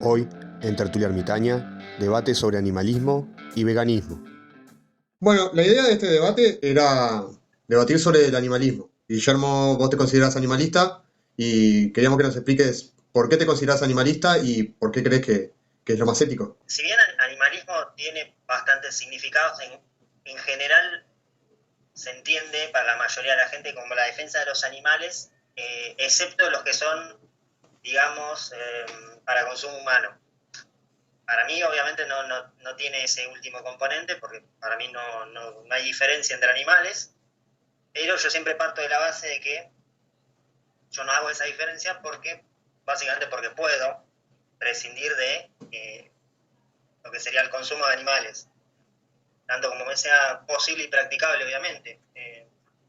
Hoy, en Tertulia Ermitaña, debate sobre animalismo y veganismo. Bueno, la idea de este debate era debatir sobre el animalismo. Guillermo, vos te considerás animalista y queríamos que nos expliques por qué te considerás animalista y por qué crees que es lo más ético. Si bien animalismo tiene bastantes significados, en general se entiende para la mayoría de la gente como la defensa de los animales, excepto los que son, digamos, para consumo humano. Para mí, obviamente, no tiene ese último componente, porque para mí no hay diferencia entre animales, pero yo siempre parto de la base de que yo no hago esa diferencia básicamente porque puedo prescindir de lo que sería el consumo de animales, tanto como me sea posible y practicable, obviamente.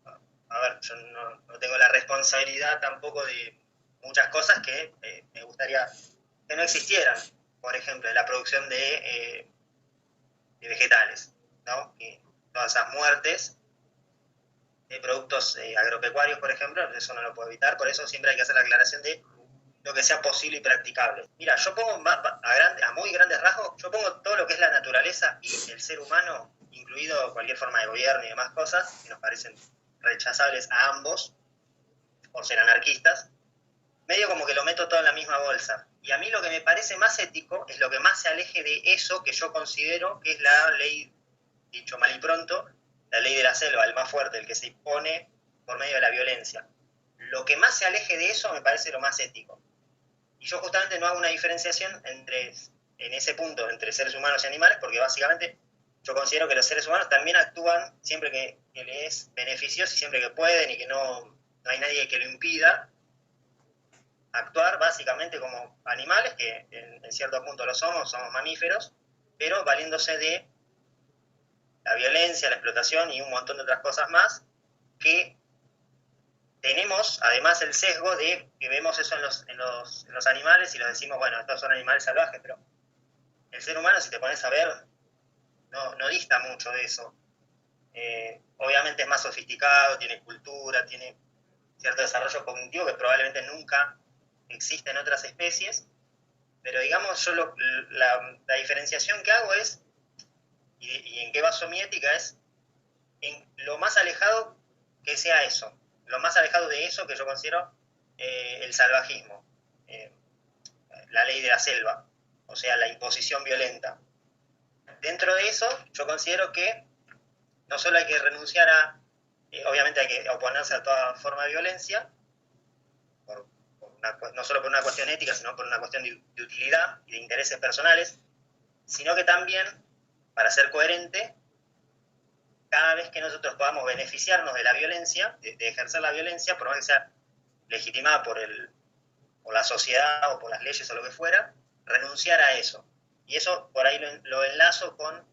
A ver, yo no tengo la responsabilidad tampoco de muchas cosas que me gustaría que no existieran. Por ejemplo, la producción de vegetales, ¿no? Que todas esas muertes de productos agropecuarios, por ejemplo, eso no lo puedo evitar, por eso siempre hay que hacer la aclaración de lo que sea posible y practicable. Mira, yo pongo a muy grandes rasgos, yo pongo todo lo que es la naturaleza y el ser humano, incluido cualquier forma de gobierno y demás cosas, que nos parecen rechazables a ambos, por ser anarquistas, medio como que lo meto todo en la misma bolsa. Y a mí lo que me parece más ético es lo que más se aleje de eso que yo considero que es la ley, dicho mal y pronto, la ley de la selva, el más fuerte, el que se impone por medio de la violencia. Lo que más se aleje de eso me parece lo más ético. Y yo justamente no hago una diferenciación en ese punto entre seres humanos y animales, porque básicamente yo considero que los seres humanos también actúan siempre que les es beneficioso y siempre que pueden y que no hay nadie que lo impida, actuar básicamente como animales, que en cierto punto lo somos mamíferos, pero valiéndose de la violencia, la explotación y un montón de otras cosas más, que tenemos además el sesgo de que vemos eso en los animales y los decimos, bueno, estos son animales salvajes, pero el ser humano, si te pones a ver, no dista mucho de eso. Obviamente es más sofisticado, tiene cultura, tiene cierto desarrollo cognitivo que probablemente nunca existe en otras especies, pero digamos, yo la diferenciación que hago es, y en qué baso mi ética, es en lo más alejado que sea eso, lo más alejado de eso que yo considero el salvajismo, eh, la ley de la selva, o sea, la imposición violenta. Dentro de eso, yo considero que no solo hay que renunciar obviamente hay que oponerse a toda forma de violencia, no solo por una cuestión ética, sino por una cuestión de utilidad y de intereses personales, sino que también, para ser coherente, cada vez que nosotros podamos beneficiarnos de la violencia, de ejercer la violencia, por más que sea legitimada por la sociedad o por las leyes o lo que fuera, renunciar a eso. Y eso por ahí lo enlazo con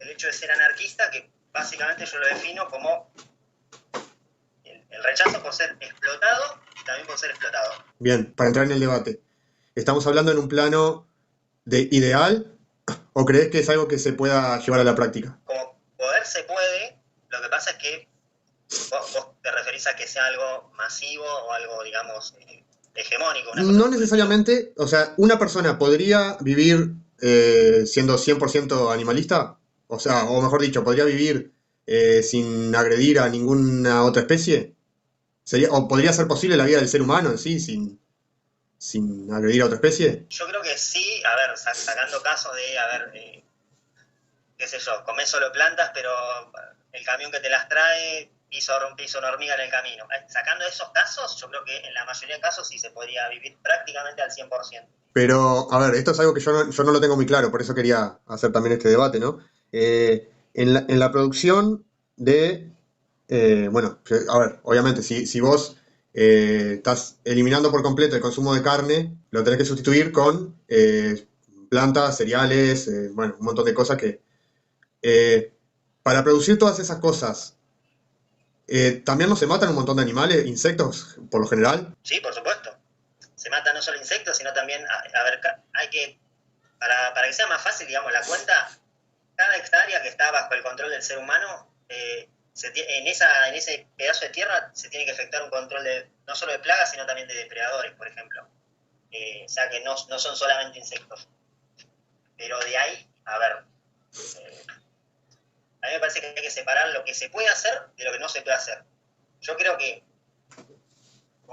el hecho de ser anarquista, que básicamente yo lo defino como el rechazo por ser explotado y también por ser explotado. Bien, para entrar en el debate, ¿estamos hablando en un plano de ideal o crees que es algo que se pueda llevar a la práctica? Como poder se puede, lo que pasa es que vos te referís a que sea algo masivo o algo, digamos, hegemónico, una cosa No por el estilo. necesariamente, o sea, ¿una persona podría vivir siendo 100% animalista? O sea, o mejor dicho, ¿podría vivir sin agredir a ninguna otra especie? ¿Sería, o podría ser posible la vida del ser humano en sí sin agredir a otra especie? Yo creo que sí, a ver, sacando casos de, a ver, qué sé yo, comés solo plantas, pero el camión que te las trae piso una hormiga en el camino. Sacando esos casos, yo creo que en la mayoría de casos sí se podría vivir prácticamente al 100%. Pero, a ver, esto es algo que yo no lo tengo muy claro, por eso quería hacer también este debate, ¿no? En la producción de, bueno, a ver, obviamente, si vos estás eliminando por completo el consumo de carne, lo tenés que sustituir con plantas, cereales, bueno, un montón de cosas que... eh, para producir todas esas cosas, también no se matan un montón de animales, insectos, por lo general. Sí, por supuesto. Se matan no solo insectos, sino también, a ver, hay que, para que sea más fácil, digamos, la cuenta, cada hectárea que está bajo el control del ser humano, en ese pedazo de tierra se tiene que efectuar un control no solo de plagas, sino también de depredadores, por ejemplo. o sea que no son solamente insectos. Pero de ahí, a ver, a mí me parece que hay que separar lo que se puede hacer de lo que no se puede hacer. Yo creo que,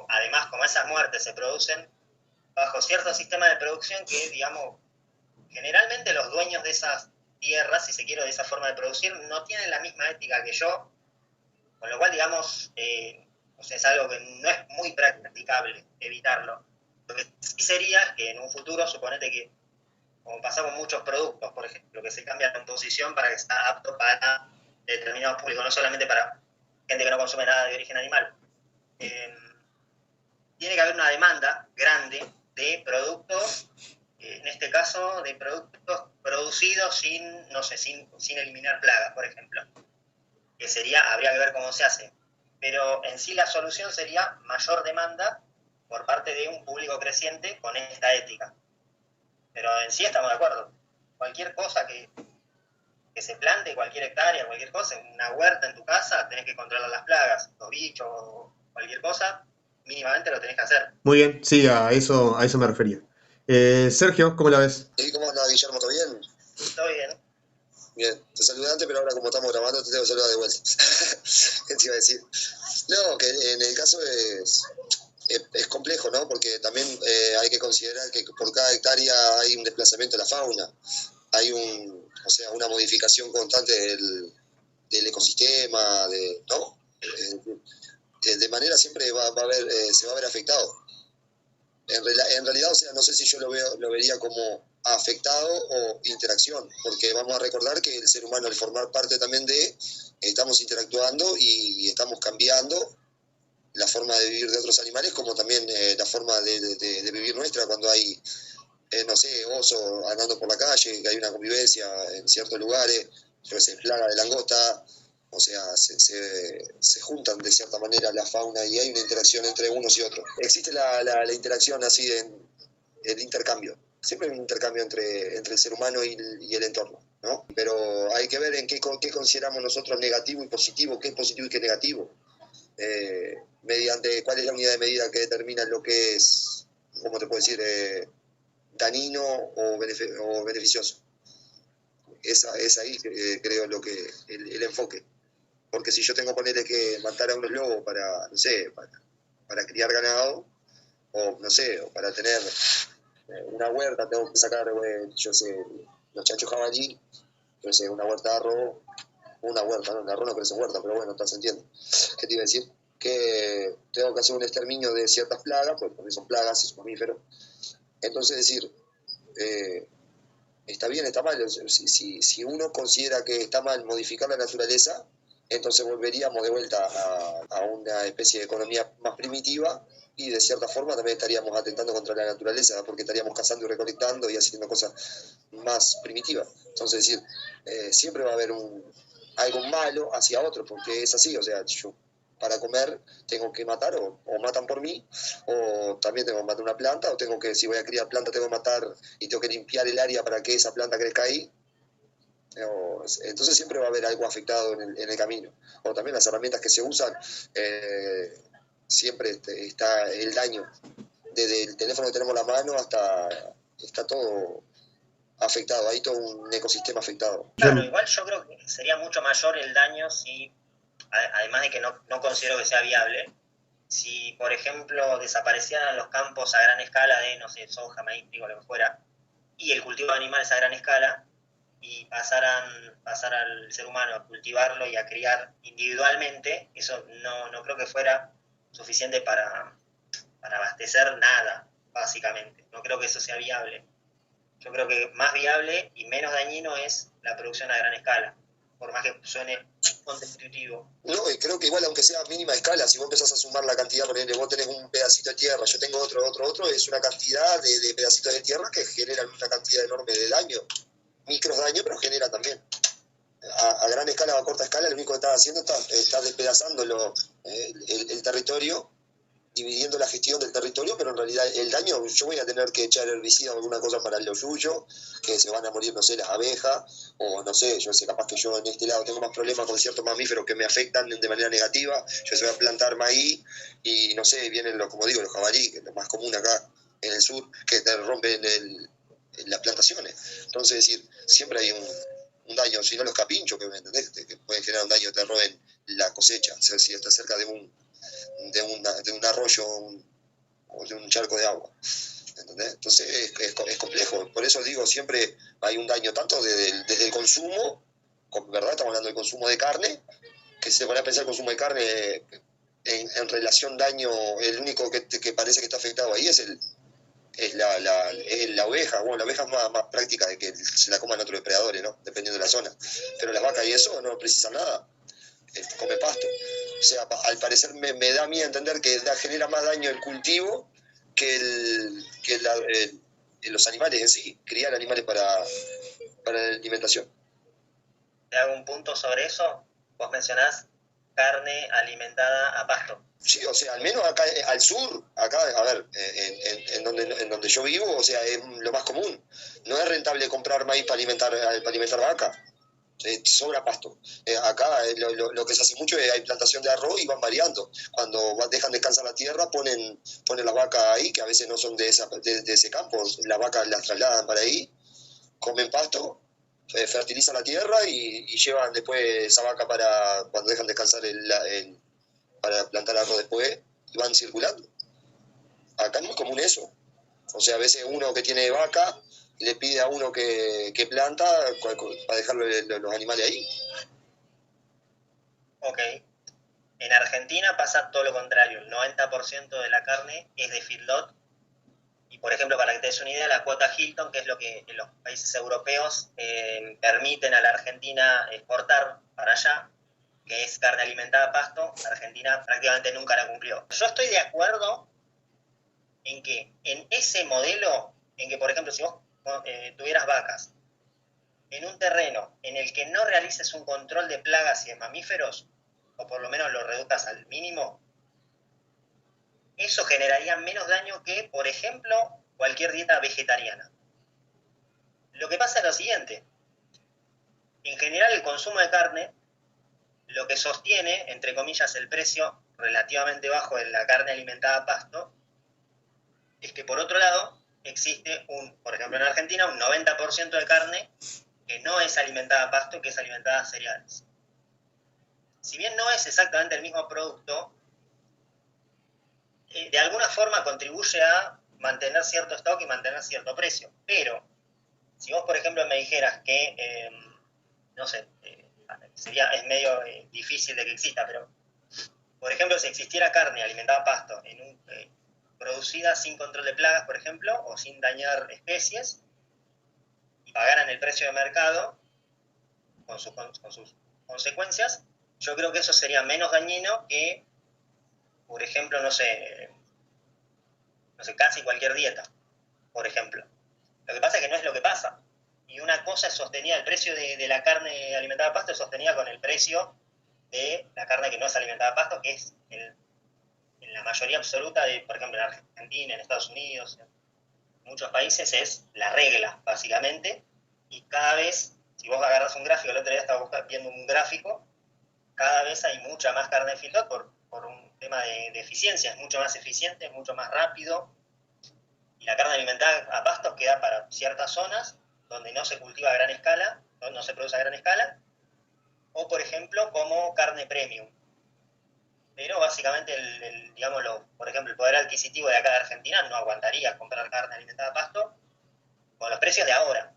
además, como esas muertes se producen bajo cierto sistema de producción que, digamos, generalmente los dueños de esas tierras, si se quiere, de esa forma de producir, no tienen la misma ética que yo, con lo cual, digamos, o sea, es algo que no es muy practicable evitarlo. Lo que sí sería que en un futuro, suponete que, como pasa con muchos productos, por ejemplo, que se cambia la composición para que sea apto para determinado público, no solamente para gente que no consume nada de origen animal. Tiene que haber una demanda grande de productos, en este caso de productos producidos sin, no sé, sin eliminar plagas, por ejemplo. Que sería, habría que ver cómo se hace. Pero en sí la solución sería mayor demanda por parte de un público creciente con esta ética. Pero en sí estamos de acuerdo. Cualquier cosa que se plante, cualquier hectárea, cualquier cosa, una huerta en tu casa, tenés que controlar las plagas, los bichos, cualquier cosa, mínimamente lo tenés que hacer. Muy bien, sí, a eso me refería. Sergio, ¿cómo la ves? ¿Y cómo anda, Guillermo? ¿Todo bien? Todo bien. Bien, te saludé antes, pero ahora como estamos grabando te tengo que saludar de vuelta. ¿Qué te iba a decir? No, que en el caso es complejo, ¿no? Porque también hay que considerar que por cada hectárea hay un desplazamiento de la fauna, hay o sea, una modificación constante del ecosistema, ¿no? De manera siempre se va a ver afectado. En realidad, o sea, no sé si yo lo vería como afectado o interacción, porque vamos a recordar que el ser humano, al formar parte también estamos interactuando y estamos cambiando la forma de vivir de otros animales, como también la forma de vivir nuestra, cuando hay, no sé, oso andando por la calle, que hay una convivencia en ciertos lugares, yo sé, plaga de langosta, o sea, se juntan de cierta manera la fauna y hay una interacción entre unos y otros. Existe la interacción así, el intercambio. Siempre hay un intercambio entre el ser humano y el entorno, ¿no? Pero hay que ver en qué consideramos nosotros negativo y positivo, qué es positivo y qué es negativo. Mediante cuál es la unidad de medida que determina lo que es, ¿cómo te puedo decir?, dañino o beneficioso. Es ahí, creo, el enfoque. Porque si yo tengo que ponerle que matar a unos lobos para, no sé, para criar ganado, o no sé, o para tener una huerta, tengo que sacar, yo sé, los chanchos jabalí, yo sé, una huerta de arroz, una huerta, no, el arroz no crece en huerta, pero bueno, se entiende. ¿Qué te iba a decir? Que tengo que hacer un exterminio de ciertas plagas, pues porque son plagas, es mamífero. Entonces, decir, está bien, está mal. Si uno considera que está mal modificar la naturaleza, entonces volveríamos de vuelta a una especie de economía más primitiva y de cierta forma también estaríamos atentando contra la naturaleza porque estaríamos cazando y recolectando y haciendo cosas más primitivas. Entonces, es decir, siempre va a haber algo malo hacia otro porque es así, o sea, yo para comer tengo que matar o matan por mí, o también tengo que matar una planta, o tengo que, si voy a criar planta, tengo que matar y tengo que limpiar el área para que esa planta crezca ahí. Entonces siempre va a haber algo afectado en el camino. O también las herramientas que se usan, siempre está el daño. Desde el teléfono que tenemos en la mano hasta está todo afectado, hay todo un ecosistema afectado. Claro, igual yo creo que sería mucho mayor el daño si, además de que no considero que sea viable, si, por ejemplo, desaparecieran los campos a gran escala de, no sé, soja, maíz, trigo, lo que fuera, y el cultivo de animales a gran escala, y pasar al ser humano a cultivarlo y a criar individualmente, eso no creo que fuera suficiente para abastecer nada, básicamente. No creo que eso sea viable. Yo creo que más viable y menos dañino es la producción a gran escala, por más que suene contraintuitivo. No, y creo que igual, aunque sea a mínima escala, si vos empezás a sumar la cantidad, por ejemplo, vos tenés un pedacito de tierra, yo tengo otro, es una cantidad de pedacitos de tierra que generan una cantidad enorme de daño, micros daños, pero genera también. A gran escala o a corta escala, lo único que estás haciendo está despedazando el territorio, dividiendo la gestión del territorio, pero en realidad el daño, yo voy a tener que echar herbicida o alguna cosa para lo suyo, que se van a morir, no sé, las abejas, o no sé, yo sé, capaz que yo en este lado tengo más problemas con ciertos mamíferos que me afectan de manera negativa, yo se voy a plantar maíz, y no sé, vienen como digo, los jabalí, que es lo más común acá, en el sur que te rompen las plantaciones. Entonces, es decir, siempre hay un daño, si no los capinchos, que, ¿me entendés? Que pueden generar un daño, te roben la cosecha, o sea, si estás cerca de un arroyo o de un charco de agua. ¿Entendés? Entonces es complejo. Por eso digo, siempre hay un daño tanto desde el consumo, ¿verdad? Estamos hablando del consumo de carne, que si te pones a pensar el consumo de carne en relación daño, el único que parece que está afectado ahí es la oveja. Bueno, la oveja es más práctica de que se la coman otros depredadores, ¿no? Dependiendo de la zona. Pero las vacas y eso no precisan nada. Come pasto. O sea, al parecer me da a mí a entender que genera más daño el cultivo que los animales en sí, criar animales para la alimentación. Te hago un punto sobre eso. Vos mencionás carne alimentada a pasto. Sí, o sea, al menos acá al sur, acá, a ver, en donde yo vivo, o sea, es lo más común. No es rentable comprar maíz para alimentar vaca. Sobra pasto. Acá lo que se hace mucho es hay plantación de arroz y van variando. Cuando dejan descansar la tierra, ponen las vacas ahí, que a veces no son de ese campo, las vacas las trasladan para ahí, comen pasto, fertilizan la tierra y llevan después esa vaca para cuando dejan descansar para plantar arroz después, y van circulando. Acá es muy común eso. O sea, a veces uno que tiene vaca le pide a uno que planta para dejarle los animales ahí. Ok. En Argentina pasa todo lo contrario. El 90% de la carne es de feedlot. Y, por ejemplo, para que te des una idea, la cuota Hilton, que es lo que en los países europeos permiten a la Argentina exportar para allá, que es carne alimentada a pasto, Argentina prácticamente nunca la cumplió. Yo estoy de acuerdo en que en ese modelo, en que, por ejemplo, si vos tuvieras vacas en un terreno en el que no realices un control de plagas y de mamíferos, o por lo menos lo reduzcas al mínimo, eso generaría menos daño que, por ejemplo, cualquier dieta vegetariana. Lo que pasa es lo siguiente. En general, el consumo de carne, lo que sostiene, entre comillas, el precio relativamente bajo de la carne alimentada a pasto, es que, por otro lado, existe, por ejemplo, en Argentina, un 90% de carne que no es alimentada a pasto, que es alimentada a cereales. Si bien no es exactamente el mismo producto, de alguna forma contribuye a mantener cierto stock y mantener cierto precio. Pero, si vos, por ejemplo, me dijeras que, no sé, es medio difícil de que exista, pero, por ejemplo, si existiera carne alimentada a pasto, producida sin control de plagas, por ejemplo, o sin dañar especies, y pagaran el precio de mercado, con sus consecuencias, yo creo que eso sería menos dañino que, por ejemplo, no sé, casi cualquier dieta, por ejemplo. Lo que pasa es que no es lo que pasa. Y una cosa es sostenida, el precio de la carne alimentada a pasto es sostenida con el precio de la carne que no es alimentada a pasto, que es en la mayoría absoluta de, por ejemplo, en Argentina, en Estados Unidos, en muchos países es la regla, básicamente. Y cada vez, si vos agarras un gráfico, el otro día estaba viendo un gráfico, cada vez hay mucha más carne de feedlot por un tema de eficiencia, es mucho más eficiente, es mucho más rápido, y la carne alimentada a pastos queda para ciertas zonas donde no se cultiva a gran escala, no se produce a gran escala, o por ejemplo como carne premium. Pero básicamente, por ejemplo, el poder adquisitivo de acá de Argentina no aguantaría comprar carne alimentada a pasto con los precios de ahora.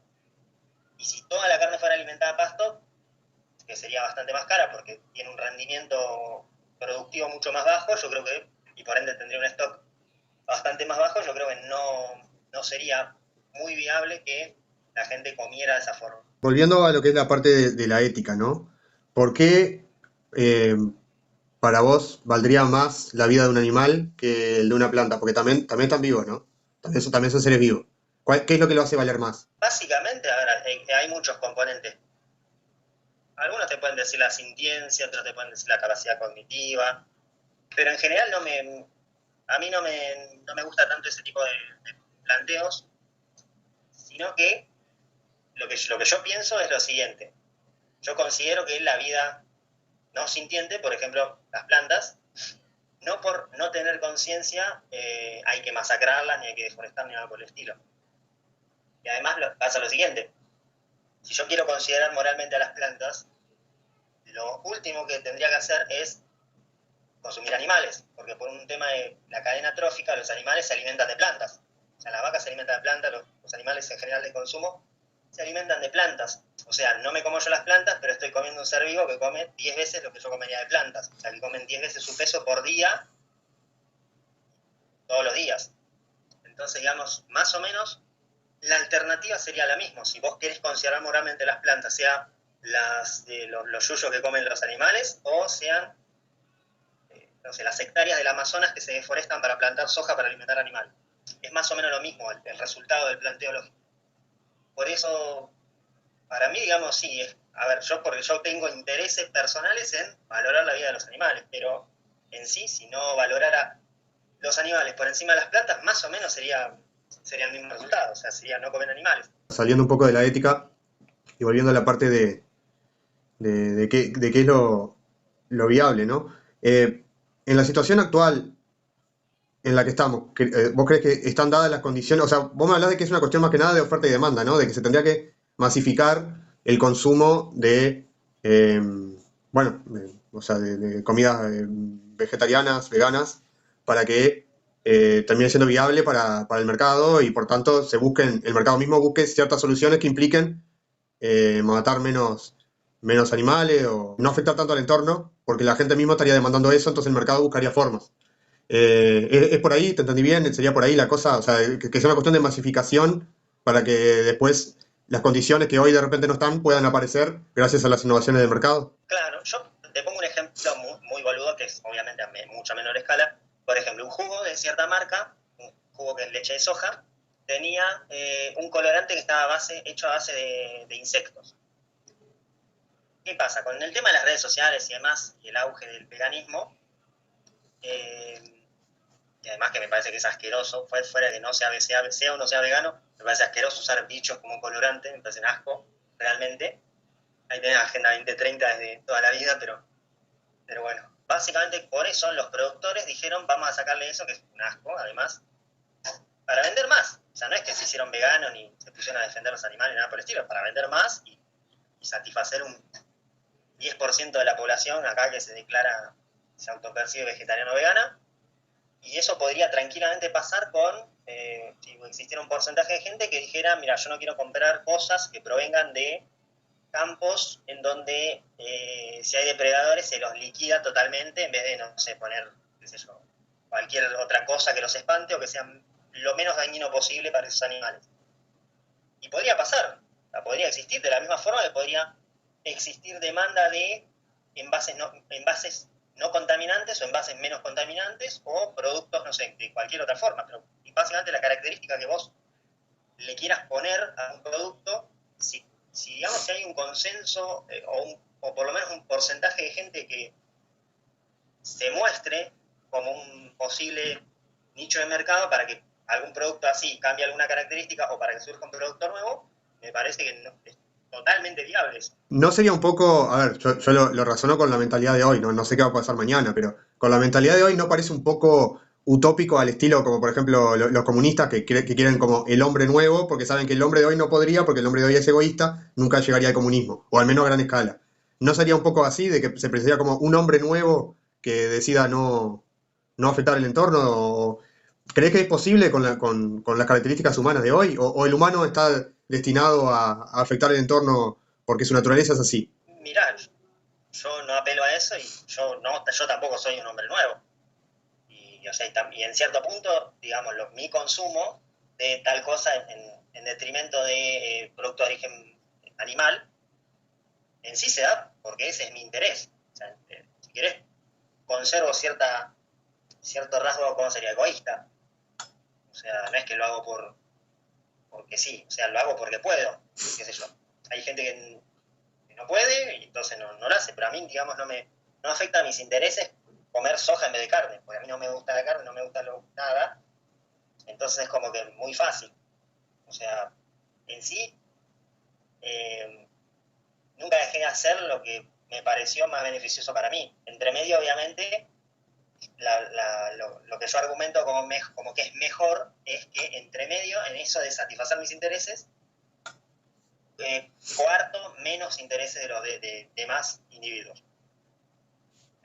Y si toda la carne fuera alimentada a pasto, que sería bastante más cara porque tiene un rendimiento productivo mucho más bajo, yo creo que, y por ende tendría un stock bastante más bajo, yo creo que no sería muy viable que la gente comiera de esa forma. Volviendo a lo que es la parte de la ética, ¿no? ¿Por qué eh, para vos valdría más la vida de un animal que el de una planta? Porque también están vivos, ¿no? También son seres vivos. ¿Qué es lo que lo hace valer más? Básicamente, a ver, hay muchos componentes. Algunos te pueden decir la sintiencia, otros te pueden decir la capacidad cognitiva, pero en general a mí no me gusta tanto ese tipo de planteos, sino que lo que yo pienso es lo siguiente. Yo considero que la vida no sintiente, por ejemplo, las plantas, no por no tener conciencia hay que masacrarlas, ni hay que deforestar, ni nada por el estilo. Y además pasa lo siguiente, si yo quiero considerar moralmente a las plantas, lo último que tendría que hacer es consumir animales, porque por un tema de la cadena trófica, los animales se alimentan de plantas. O sea, las vacas se alimentan de plantas, los animales en general de consumo se alimentan de plantas. O sea, no me como yo las plantas, pero estoy comiendo un ser vivo que come 10 veces lo que yo comería de plantas. O sea, que comen 10 veces su peso por día, todos los días. Entonces, digamos, más o menos, la alternativa sería la misma. Si vos querés considerar moralmente las plantas, sea los yuyos que comen los animales, o sean no sé, las hectáreas del Amazonas que se deforestan para plantar soja para alimentar animales. Es más o menos lo mismo el resultado del planteo lógico. Por eso, para mí, digamos, sí, a ver, porque yo tengo intereses personales en valorar la vida de los animales, pero en sí, si no valorara los animales por encima de las plantas, más o menos sería el mismo resultado, o sea, sería no comer animales. Saliendo un poco de la ética y volviendo a la parte de qué es lo viable, ¿no? En la situación actual en la que estamos, ¿vos crees que están dadas las condiciones? O sea, vos me hablás de que es una cuestión más que nada de oferta y demanda, ¿no? De que se tendría que masificar el consumo de, bueno, o sea, de comidas vegetarianas, veganas, para que termine siendo viable para el mercado y por tanto el mercado mismo busque ciertas soluciones que impliquen matar menos animales o no afectar tanto al entorno, porque la gente misma estaría demandando eso, entonces el mercado buscaría formas. Es por ahí, ¿te entendí bien? Sería por ahí la cosa, o sea, que sea una cuestión de masificación para que después las condiciones que hoy de repente no están puedan aparecer gracias a las innovaciones del mercado. Claro, yo te pongo un ejemplo muy boludo, que es obviamente a mucha menor escala. Por ejemplo, un jugo de cierta marca, un jugo que es leche de soja, tenía un colorante que estaba hecho a base de insectos. ¿Qué pasa? Con el tema de las redes sociales y demás, y el auge del veganismo, y además que me parece que es asqueroso, fuera de que no sea o no sea vegano, me parece asqueroso usar bichos como colorante, me parece un asco, realmente. Ahí tenés Agenda 2030 desde toda la vida, pero bueno. Básicamente por eso los productores dijeron, vamos a sacarle eso, que es un asco, además, para vender más. O sea, no es que se hicieron veganos ni se pusieron a defender los animales, nada por el estilo, para vender más y satisfacer un 10% de la población acá que se autopercibe vegetariano o vegana. Y eso podría tranquilamente pasar si existiera un porcentaje de gente que dijera, mira, yo no quiero comprar cosas que provengan de campos en donde si hay depredadores se los liquida totalmente en vez de, no sé, poner, qué sé yo, cualquier otra cosa que los espante o que sea lo menos dañino posible para esos animales. Y podría pasar, podría existir de la misma forma que podría existir demanda de envases no contaminantes o envases menos contaminantes o productos, no sé, de cualquier otra forma. Pero básicamente la característica que vos le quieras poner a un producto, si digamos que hay un consenso o por lo menos un porcentaje de gente que se muestre como un posible nicho de mercado para que algún producto así cambie alguna característica o para que surja un producto nuevo, me parece que es totalmente viable eso. No sería un poco, a ver, yo lo razono con la mentalidad de hoy, no sé qué va a pasar mañana, pero con la mentalidad de hoy no parece un poco utópico al estilo como por ejemplo los comunistas que quieren como el hombre nuevo, porque saben que el hombre de hoy no podría, porque el hombre de hoy es egoísta, nunca llegaría al comunismo, o al menos a gran escala. ¿No sería un poco así, de que se precisaría como un hombre nuevo que decida no afectar el entorno? ¿O crees que es posible con las características humanas de hoy? ¿O el humano está destinado a afectar el entorno porque su naturaleza es así? Mirá, yo no apelo a eso y yo tampoco soy un hombre nuevo. O sea, y en cierto punto, digamos, mi consumo de tal cosa en detrimento de producto de origen animal, en sí se da porque ese es mi interés. O sea, si querés, conservo cierto rasgo, ¿cómo sería? Egoísta. O sea, no es que lo hago porque sí, o sea, lo hago porque puedo, qué sé yo. Hay gente que no puede y entonces no lo hace, pero a mí, digamos, no afecta a mis intereses comer soja en vez de carne, porque a mí no me gusta la carne, no me gusta nada, entonces es como que muy fácil. O sea, en sí, nunca dejé de hacer lo que me pareció más beneficioso para mí. Entre medio, obviamente, lo que yo argumento como que es mejor es que entre medio, en eso de satisfacer mis intereses, coarto menos intereses de los demás individuos.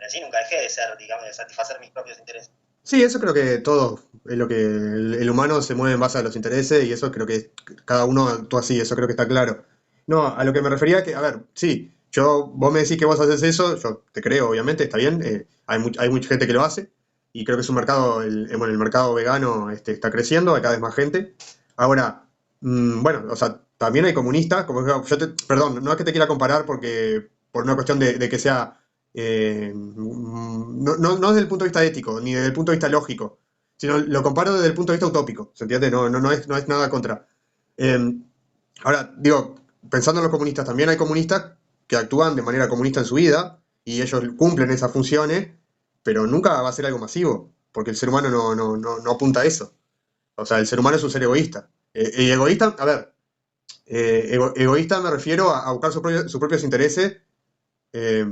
Así nunca dejé de ser, digamos, de satisfacer mis propios intereses. Sí, eso creo que todo es lo que el humano se mueve en base a los intereses y eso creo que cada uno actúa así, eso creo que está claro. No, a lo que me refería que, a ver, sí, vos me decís que vos haces eso, yo te creo, obviamente, está bien, hay mucha gente que lo hace y creo que es un mercado, bueno, el mercado vegano está creciendo, hay cada vez más gente. Ahora, bueno, o sea, también hay comunistas, perdón, no es que te quiera comparar por una cuestión de que sea no desde el punto de vista ético, ni desde el punto de vista lógico, sino lo comparo desde el punto de vista utópico, ¿se entiende? No es nada contra. Eh, Ahora, digo, pensando en los comunistas, también hay comunistas que actúan de manera comunista en su vida y ellos cumplen esas funciones, pero nunca va a ser algo masivo, porque el ser humano no apunta a eso. O sea, el ser humano es un ser egoísta. Y egoísta, a ver, egoísta me refiero a buscar sus propios intereses. eh,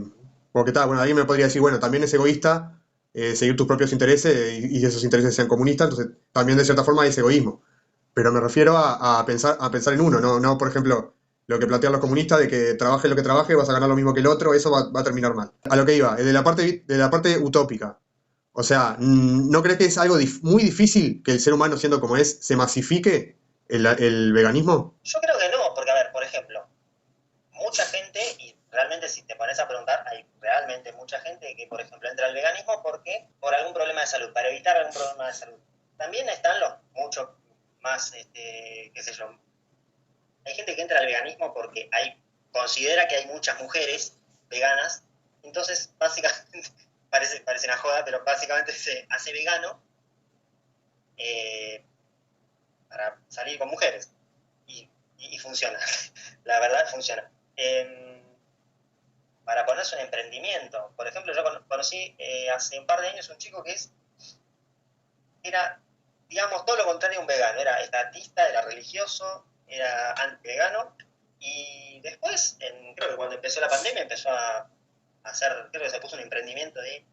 Porque tal, bueno, alguien me podría decir, bueno, también es egoísta seguir tus propios intereses y esos intereses sean comunistas, entonces también de cierta forma es egoísmo. Pero me refiero a pensar en uno, no, por ejemplo, lo que plantean los comunistas de que trabaje lo que trabaje, vas a ganar lo mismo que el otro, eso va a terminar mal. A lo que iba, de la parte utópica. O sea, ¿no crees que es algo muy difícil que el ser humano, siendo como es, se masifique el veganismo? Yo creo que no, porque, a ver, por ejemplo, mucha gente, y realmente si te pones a preguntar, hay realmente mucha gente que, por ejemplo, entra al veganismo porque por algún problema de salud, para evitar algún problema de salud. También están los muchos más, qué sé yo, hay gente que entra al veganismo porque considera que hay muchas mujeres veganas, entonces básicamente, parece una joda, pero básicamente se hace vegano eh, para salir con mujeres. Y funciona, la verdad funciona. Para ponerse un emprendimiento. Por ejemplo, yo conocí hace un par de años un chico que era, digamos, todo lo contrario a un vegano. Era estatista, era religioso, era anti-vegano. Y después, creo que cuando empezó la pandemia, empezó a hacer, creo que se puso un emprendimiento de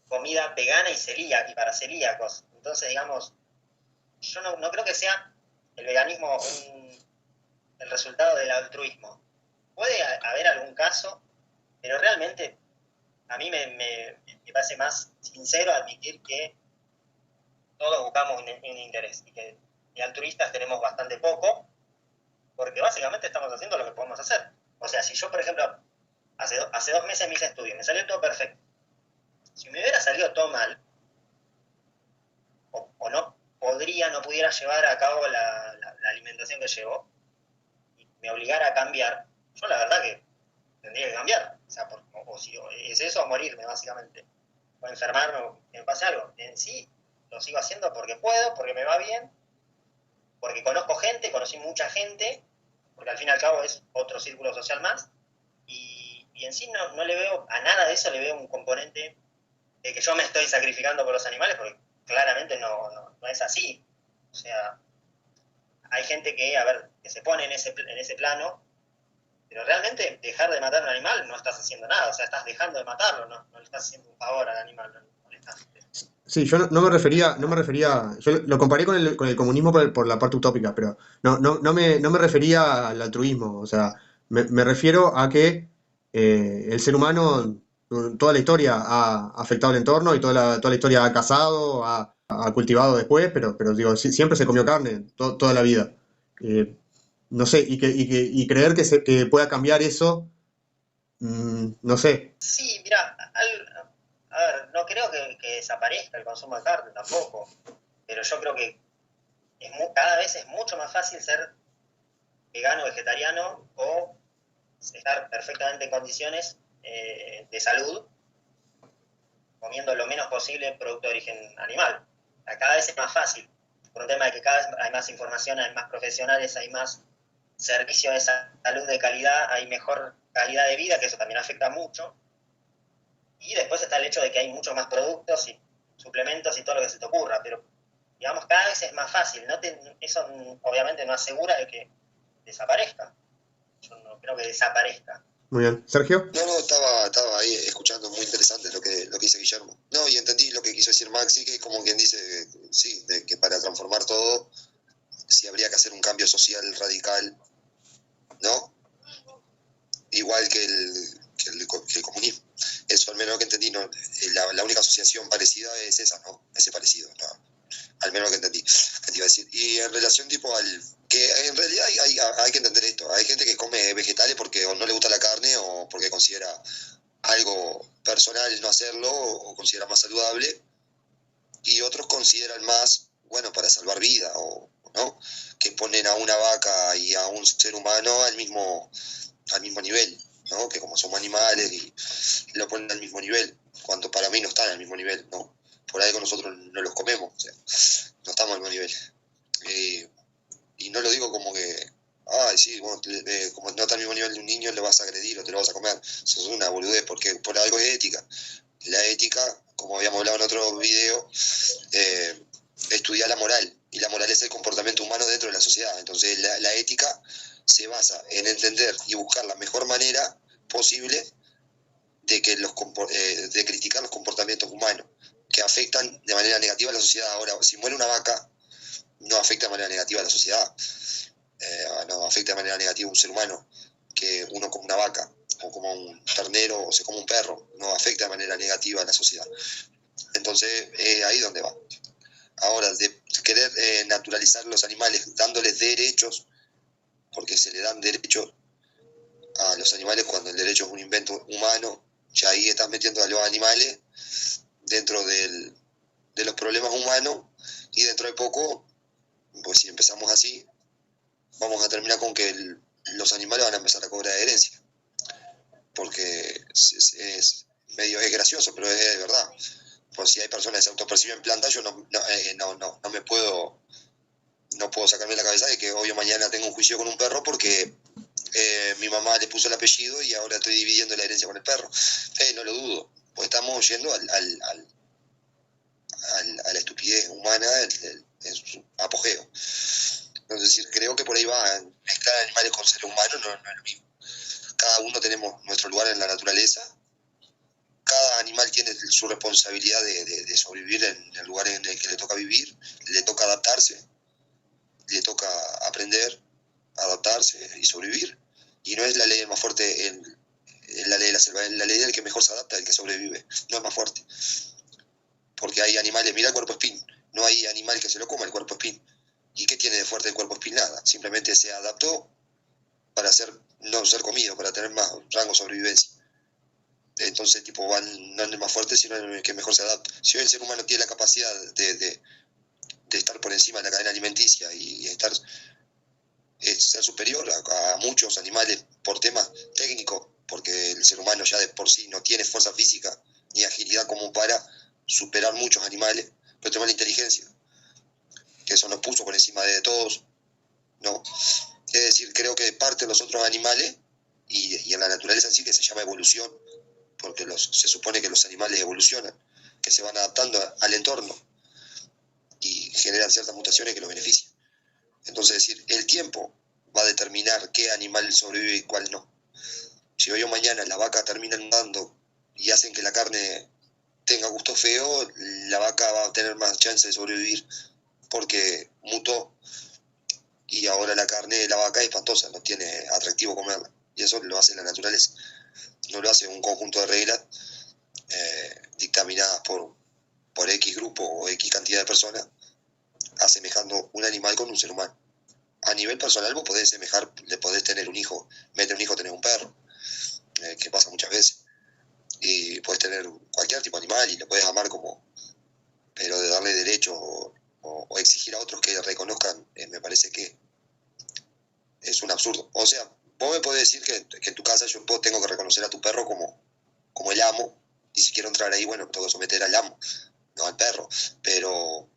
comida vegana y para celíacos. Entonces, digamos, yo no creo que sea el veganismo el resultado del altruismo. Puede haber algún caso, pero realmente a mí me parece más sincero admitir que todos buscamos un interés y que de altruistas tenemos bastante poco, porque básicamente estamos haciendo lo que podemos hacer. O sea, si yo, por ejemplo, hace 2 meses me hice estudio, me salió todo perfecto. Si me hubiera salido todo mal, o no pudiera llevar a cabo la alimentación que llevo, y me obligara a cambiar, yo la verdad que tendría que cambiar. O sea, o si es eso o morirme, básicamente. O enfermarme o que me pase algo. En sí, lo sigo haciendo porque puedo, porque me va bien, porque conozco gente, conocí mucha gente, porque al fin y al cabo es otro círculo social más. Y en sí no le veo, a nada de eso le veo un componente de que yo me estoy sacrificando por los animales, porque claramente no es así. O sea, hay gente que, a ver, que se pone en ese plano, pero realmente dejar de matar a un animal no estás haciendo nada, o sea, estás dejando de matarlo, no le estás haciendo un favor al animal, no le estás... Sí, yo no me refería, yo lo comparé con el comunismo por la parte utópica, pero no me refería al altruismo, o sea, me refiero a que el ser humano, toda la historia ha afectado el entorno y toda la historia ha cazado, ha cultivado después, pero digo, siempre se comió carne, toda la vida. Eh, no sé, y creer que pueda cambiar eso, no sé. Sí, mira, a ver, no creo que desaparezca el consumo de carne tampoco, pero yo creo que cada vez es mucho más fácil ser vegano, vegetariano o estar perfectamente en condiciones de salud comiendo lo menos posible producto de origen animal. O sea, cada vez es más fácil, por un tema de que cada vez hay más información, hay más profesionales, hay más servicio de salud de calidad, hay mejor calidad de vida, que eso también afecta mucho. Y después está el hecho de que hay muchos más productos y suplementos y todo lo que se te ocurra, pero digamos, cada vez es más fácil. Eso obviamente no asegura de que desaparezca. Yo no creo que desaparezca. Muy bien. Sergio. No, estaba ahí escuchando, muy interesante lo que dice Guillermo. No, y entendí lo que quiso decir Maxi, que es como quien dice, sí, de que para transformar todo, sí habría que hacer un cambio social radical, ¿no? Igual que el comunismo. Eso al menos lo que entendí, no, la única asociación parecida es esa, ¿no? Ese parecido, ¿no? Al menos lo que entendí, que te iba a decir. Y en relación tipo al... que en realidad hay que entender esto. Hay gente que come vegetales porque o no le gusta la carne o porque considera algo personal no hacerlo o considera más saludable. Y otros consideran más, bueno, para salvar vida o no, que ponen a una vaca y a un ser humano al mismo nivel, ¿no? Que como somos animales y lo ponen al mismo nivel, cuando para mí no están al mismo nivel, ¿no? Por algo nosotros no los comemos, o sea, no estamos al mismo nivel. Eh, y no lo digo como que, ay, sí, bueno, como no está al mismo nivel de un niño, le vas a agredir o te lo vas a comer. Eso es una boludez, porque por algo es ética. La ética, como habíamos hablado en otro video, estudia la moral, y la moral es el comportamiento humano dentro de la sociedad. Entonces la ética se basa en entender y buscar la mejor manera posible de criticar los comportamientos humanos que afectan de manera negativa a la sociedad. Ahora, si muere una vaca, no afecta de manera negativa a la sociedad, no afecta de manera negativa a un ser humano, que uno como una vaca, o como un ternero, o se come un perro, no afecta de manera negativa a la sociedad. Entonces, ahí es donde va. Ahora, de querer naturalizar los animales dándoles derechos, porque se le dan derechos a los animales cuando el derecho es un invento humano, ya ahí estás metiendo a los animales dentro de los problemas humanos, y dentro de poco, pues si empezamos así, vamos a terminar con que los animales van a empezar a cobrar herencia, porque es medio es gracioso, pero es verdad. Pues si hay personas que se autoperciben plantas, yo no me puedo, no puedo sacarme la cabeza de que hoy o mañana tengo un juicio con un perro porque mi mamá le puso el apellido y ahora estoy dividiendo la herencia con el perro. No lo dudo, pues estamos yendo a la estupidez humana en su apogeo. Es decir, creo que por ahí va, mezclar animales con seres humanos no es lo mismo. Cada uno tenemos nuestro lugar en la naturaleza, cada animal tiene su responsabilidad de sobrevivir en el lugar en el que le toca vivir, le toca adaptarse, le toca aprender, adaptarse y sobrevivir. Y no es la ley más fuerte en la ley de la selva, es la ley del que mejor se adapta, el que sobrevive, no es más fuerte. Porque hay animales, mira el cuerpo espín, no hay animal que se lo coma el cuerpo espín. ¿Y qué tiene de fuerte el cuerpo espín? Nada, simplemente se adaptó para no ser comido, para tener más rango de sobrevivencia. Entonces, tipo, no es el más fuerte, sino el que mejor se adapta. Si hoy el ser humano tiene la capacidad de estar por encima de la cadena alimenticia y ser superior a muchos animales por temas técnicos, porque el ser humano ya de por sí no tiene fuerza física ni agilidad como para superar muchos animales, pero tenemos la inteligencia, que eso nos puso por encima de todos, ¿no? Es decir, creo que parte de los otros animales y en la naturaleza en sí, que se llama evolución, porque se supone que los animales evolucionan, que se van adaptando al entorno y generan ciertas mutaciones que los benefician. Entonces, es decir, el tiempo va a determinar qué animal sobrevive y cuál no. Si hoy o mañana la vaca termina andando y hacen que la carne tenga gusto feo, la vaca va a tener más chance de sobrevivir porque mutó y ahora la carne de la vaca es espantosa, no tiene atractivo comerla. Y eso lo hace la naturaleza. No lo hace un conjunto de reglas dictaminadas por X grupo o X cantidad de personas, asemejando un animal con un ser humano. A nivel personal vos podés semejar, le podés tener un hijo, meter un hijo, tener un perro, que pasa muchas veces. Y podés tener cualquier tipo de animal y lo podés amar como, pero de darle derecho o exigir a otros que le reconozcan, me parece que es un absurdo. O sea, vos me podés decir que en tu casa yo tengo que reconocer a tu perro como el amo, y si quiero entrar ahí, bueno, tengo que someter al amo, no al perro. Pero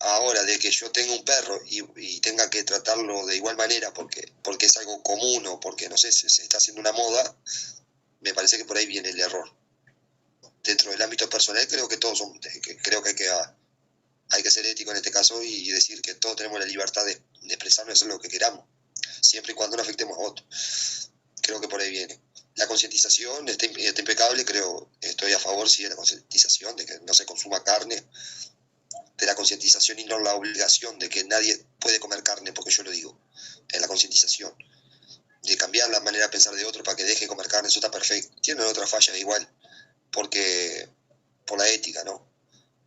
ahora, de que yo tenga un perro y tenga que tratarlo de igual manera porque es algo común o porque, no sé, se está haciendo una moda, me parece que por ahí viene el error. Dentro del ámbito personal creo que todos son, creo que hay que ser ético en este caso y decir que todos tenemos la libertad de expresarnos y hacer lo que queramos, siempre y cuando no afectemos a otros. Creo que por ahí viene. la concientización está impecable, creo, estoy a favor, sí, de la concientización, de que no se consuma carne, de la concientización y no la obligación de que nadie puede comer carne porque yo lo digo, es la concientización, de cambiar la manera de pensar de otro para que deje de comer carne, eso está perfecto. Tienen otra falla igual, porque por la ética, ¿no?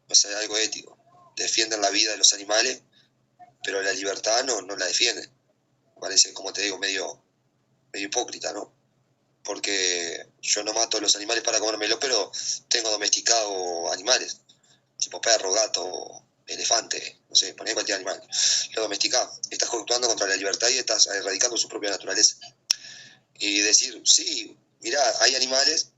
O sea, algo ético. Defienden la vida de los animales, pero la libertad no la defienden. Parece, como te digo, medio hipócrita, ¿no? Porque yo no mato a los animales para comérmelos, pero tengo domesticado animales, tipo perro, gato, elefante, no sé, poné cualquier animal. Lo domesticás, estás actuando contra la libertad y estás erradicando su propia naturaleza. Y decir, sí, mirá, hay animales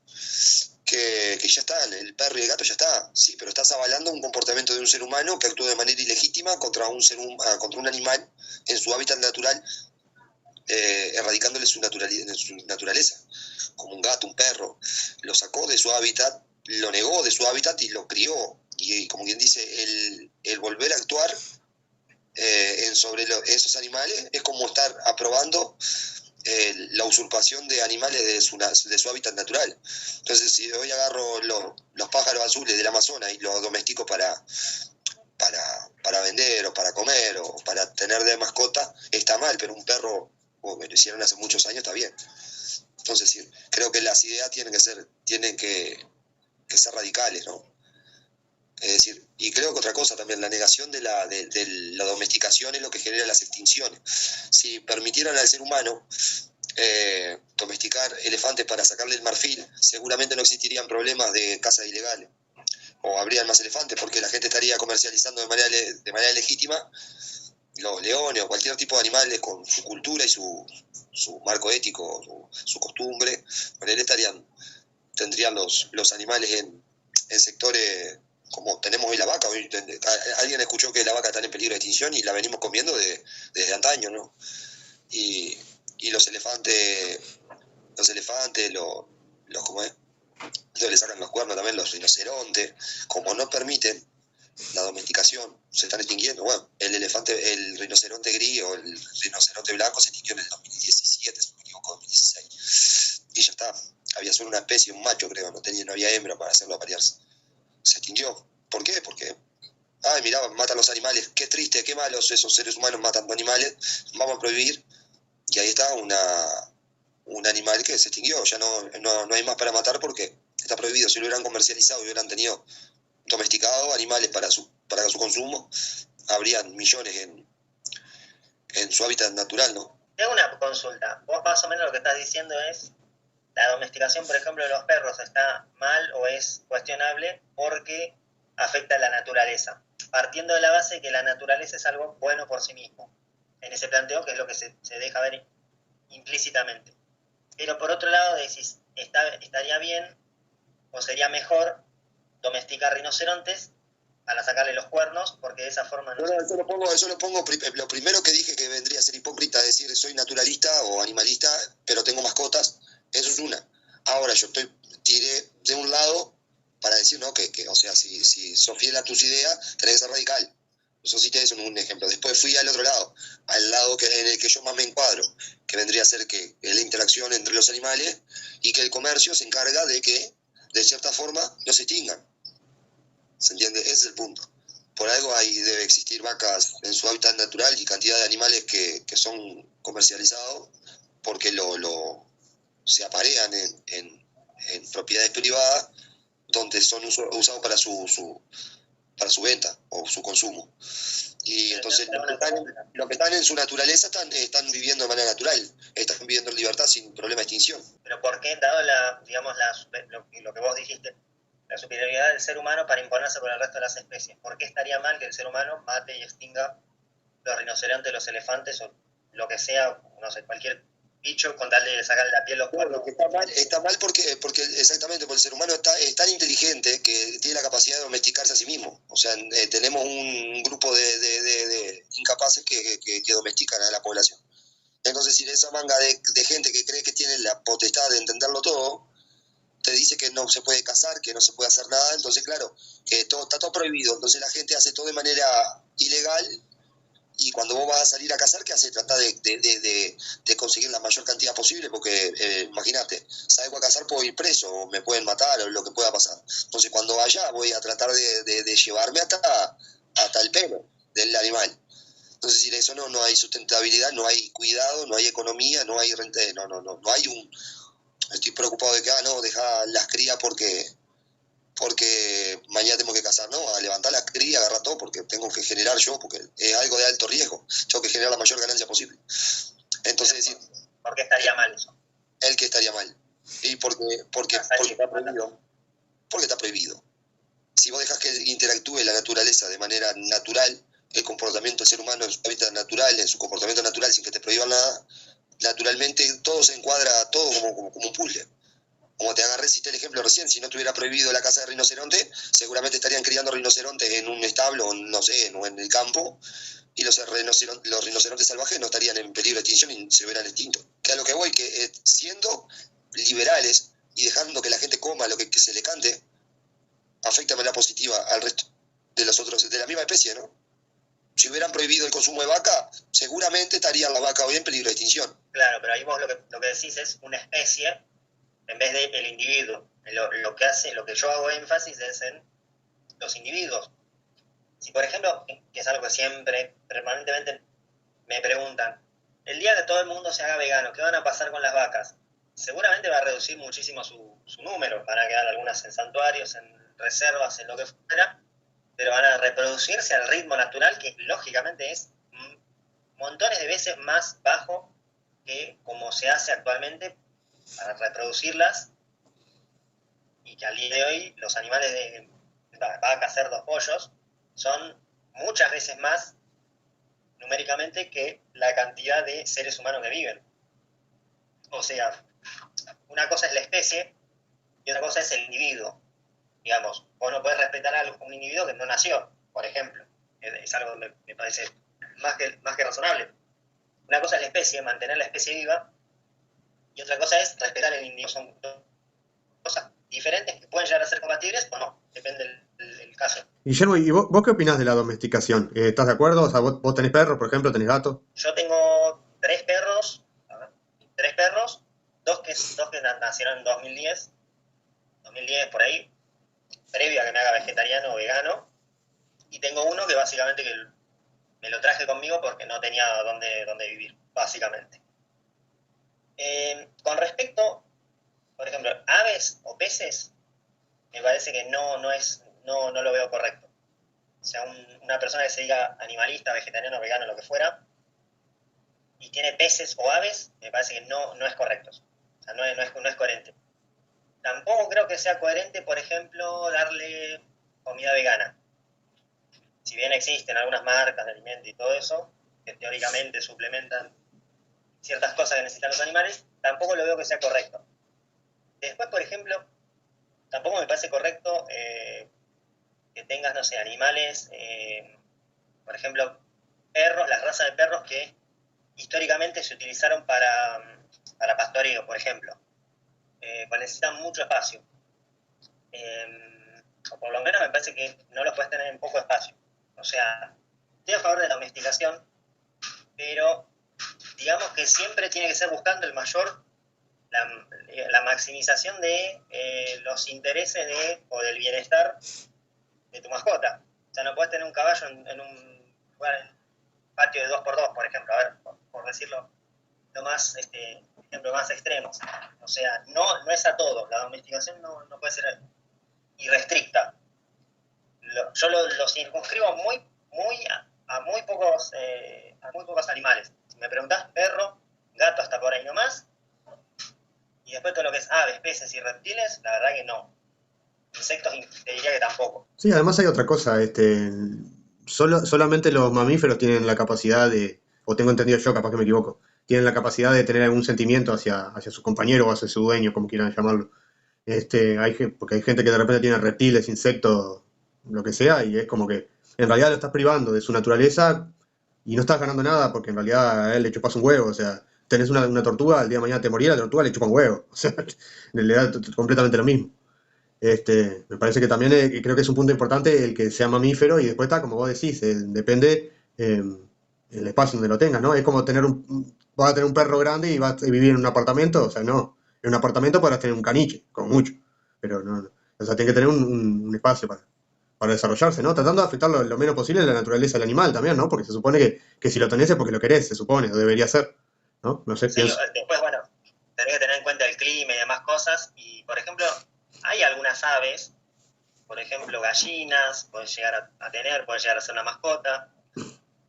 que ya están, el perro y el gato ya está, sí, pero estás avalando un comportamiento de un ser humano que actúa de manera ilegítima contra un animal en su hábitat natural, erradicándole su naturaleza, como un gato, un perro, lo sacó de su hábitat, lo negó de su hábitat y lo crió, y como quien dice, el volver a actuar sobre esos animales es como estar aprobando la usurpación de animales de su hábitat natural. Entonces, si hoy agarro los pájaros azules del Amazonas y los domestico para vender o para comer o para tener de mascota, está mal, pero un perro, como me lo hicieron hace muchos años, está bien. Entonces, sí, creo que las ideas tienen que ser radicales, ¿no? Es decir, y creo que otra cosa también, la negación de la domesticación es lo que genera las extinciones. Si permitieran al ser humano domesticar elefantes para sacarle el marfil, seguramente no existirían problemas de caza ilegales, o habrían más elefantes, porque la gente estaría comercializando de manera legítima los leones o cualquier tipo de animales con su cultura y su marco ético, su costumbre. Tendrían los animales en sectores como tenemos hoy la vaca. Alguien escuchó que la vaca está en peligro de extinción y la venimos comiendo desde antaño, ¿no? Y los elefantes, ¿cómo es? Entonces le sacan los cuernos también los rinocerontes, como no permiten la domesticación, se están extinguiendo. Bueno, el rinoceronte gris o el rinoceronte blanco se extinguió en el 2017, si no me equivoco, 2016. Y ya está, había solo una especie, un macho creo, no había hembra para hacerlo aparearse. Se extinguió. ¿Por qué? Porque, ay, mirá, matan los animales, qué triste, qué malos esos seres humanos matando animales, vamos a prohibir. Y ahí está un animal que se extinguió, ya no hay más para matar porque está prohibido. Si lo hubieran comercializado y hubieran tenido domesticado animales para su consumo, habrían millones en su hábitat natural, ¿no? Tengo una consulta. Vos más o menos lo que estás diciendo es, la domesticación, por ejemplo, de los perros está mal o es cuestionable porque afecta a la naturaleza, partiendo de la base de que la naturaleza es algo bueno por sí mismo, en ese planteo, que es lo que se deja ver implícitamente. Pero por otro lado decís, estaría bien o sería mejor domesticar rinocerontes para sacarle los cuernos, porque de esa forma no... Eso lo pongo, lo primero que dije que vendría a ser hipócrita, decir soy naturalista o animalista, pero tengo mascotas, eso es una. Ahora yo tiré de un lado para decir, ¿no? O sea, si sos fiel a tus ideas, tenés que ser radical. Eso sí te es un ejemplo. Después fui al otro lado, al lado en el que yo más me encuadro, que vendría a ser que la interacción entre los animales y que el comercio se encarga de que, de cierta forma, no se extingan. ¿Se entiende? Ese es el punto. Por algo ahí debe existir vacas en su hábitat natural y cantidad de animales que son comercializados porque se aparean en propiedades privadas donde son usados para su venta o su consumo. Y entonces los que están en su naturaleza están viviendo de manera natural, están viviendo en libertad sin problema de extinción. Pero ¿por qué, dado lo que vos dijiste, la superioridad del ser humano para imponerse por el resto de las especies? ¿Por qué estaría mal que el ser humano mate y extinga los rinocerontes, los elefantes o lo que sea, no sé, cualquier bicho con tal de sacarle la piel los cuernos? Está mal porque exactamente, porque el ser humano es tan inteligente que tiene la capacidad de domesticarse a sí mismo. O sea, tenemos un grupo de incapaces que domestican a la población. Entonces, si esa manga de gente que cree que tiene la potestad de entenderlo todo, te dice que no se puede cazar, que no se puede hacer nada, entonces claro, que está todo prohibido, entonces la gente hace todo de manera ilegal Y cuando vos vas a salir a cazar, ¿qué haces? Tratás de conseguir la mayor cantidad posible, porque imagínate, salgo a cazar, puedo ir preso, o me pueden matar, o lo que pueda pasar. Entonces cuando vaya voy a tratar de llevarme hasta el pelo del animal. Entonces sin eso no hay sustentabilidad, no hay cuidado, no hay economía, no hay renta, no hay un... Estoy preocupado de que, no, deja las crías porque mañana tengo que cazar, no, a levantar la cría, agarrar todo, porque tengo que generar yo, porque es algo de alto riesgo, tengo que generar la mayor ganancia posible. Entonces, decir, ¿por qué estaría mal eso? El que estaría mal. Y porque está prohibido. Porque está prohibido. Si vos dejas que interactúe la naturaleza de manera natural, el comportamiento del ser humano en su hábitat natural, en su comportamiento natural, sin que te prohíban nada, naturalmente todo se encuadra, todo como un puzzle. Como te agarré, cité el ejemplo recién, si no estuviera prohibido la caza de rinoceronte, seguramente estarían criando rinocerontes en un establo, no sé, o en el campo, y los rinocerontes salvajes no estarían en peligro de extinción y se hubieran extinto. Que a lo que voy, que siendo liberales y dejando que la gente coma lo que se le cante, afecta de manera positiva al resto de los otros, de la misma especie, ¿no? Si hubieran prohibido el consumo de vaca, seguramente estarían la vaca hoy en peligro de extinción. Claro, pero ahí vos lo que decís es una especie en vez del individuo. Lo que yo hago énfasis es en los individuos. Si, por ejemplo, que es algo que siempre, permanentemente me preguntan, el día que todo el mundo se haga vegano, ¿qué van a pasar con las vacas? Seguramente va a reducir muchísimo su número, van a quedar algunas en santuarios, en reservas, en lo que fuera, pero van a reproducirse al ritmo natural, que lógicamente es montones de veces más bajo que como se hace actualmente para reproducirlas, y que al día de hoy los animales de vacas, cerdos, pollos son muchas veces más numéricamente que la cantidad de seres humanos que viven. O sea, una cosa es la especie y otra cosa es el individuo. Digamos, vos no podés respetar a un individuo que no nació, por ejemplo. Es algo que me parece más que razonable. Una cosa es la especie, mantener la especie viva, y otra cosa es respetar el individuo. Son cosas diferentes que pueden llegar a ser compatibles o no, depende del caso. Guillermo, ¿y vos qué opinás de la domesticación? ¿Estás de acuerdo? O sea, vos tenés perros, por ejemplo, tenés gatos. Yo tengo tres perros, dos que nacieron en 2010 por ahí, previo a que me haga vegetariano o vegano, y tengo uno que básicamente que me lo traje conmigo porque no tenía dónde vivir, básicamente. Con respecto, por ejemplo, aves o peces, me parece que no lo veo correcto. O sea, una persona que se diga animalista, vegetariano, vegano, lo que fuera, y tiene peces o aves, me parece que no es correcto. O sea, no es coherente. Tampoco creo que sea coherente, por ejemplo, darle comida vegana. Si bien existen algunas marcas de alimentos y todo eso, que teóricamente suplementan ciertas cosas que necesitan los animales, tampoco lo veo que sea correcto. Después, por ejemplo, tampoco me parece correcto que tengas, no sé, animales, por ejemplo, perros, las razas de perros que históricamente se utilizaron para pastoreo, por ejemplo. Pues necesitan mucho espacio. O por lo menos me parece que no los puedes tener en poco espacio. O sea, estoy a favor de la domesticación, pero digamos que siempre tiene que ser buscando la maximización de los intereses o del bienestar de tu mascota. O sea, no puedes tener un caballo en un patio de 2x2, por ejemplo, a ver, por decirlo lo más, ejemplo más extremo. O sea, no es a todos. La domesticación no puede ser irrestricta. Yo lo circunscribo a muy pocos animales. Si me preguntás, perro, gato hasta por ahí nomás, y después todo lo que es aves, peces y reptiles, la verdad que no. Insectos te diría que tampoco. Sí, además hay otra cosa, solamente los mamíferos tienen la capacidad o tengo entendido yo, capaz que me equivoco, tienen la capacidad de tener algún sentimiento hacia su compañero o hacia su dueño, como quieran llamarlo. Porque hay gente que de repente tiene reptiles, insectos, lo que sea, y es como que en realidad lo estás privando de su naturaleza y no estás ganando nada porque en realidad a él le chupas un huevo, o sea, tenés una tortuga, el día de mañana te morirá, la tortuga le chupa un huevo, o sea, le da completamente lo mismo. Me parece que también creo que es un punto importante el que sea mamífero y después está, como vos decís, depende el espacio donde lo tengas, ¿no? Es como vas a tener un perro grande y vas a vivir en un apartamento, o sea, no. En un apartamento podrás tener un caniche, como mucho, pero no. O sea, tiene que tener un espacio para desarrollarse, ¿no? Tratando de afectar lo menos posible la naturaleza del animal también, ¿no? Porque se supone que si lo tenés es porque lo querés, se supone, o debería ser, ¿no? No sé, Sí, pienso. después, bueno, tenés que tener en cuenta el clima y demás cosas. Y, por ejemplo, hay algunas aves, por ejemplo, gallinas, pueden llegar a tener, pueden llegar a ser una mascota.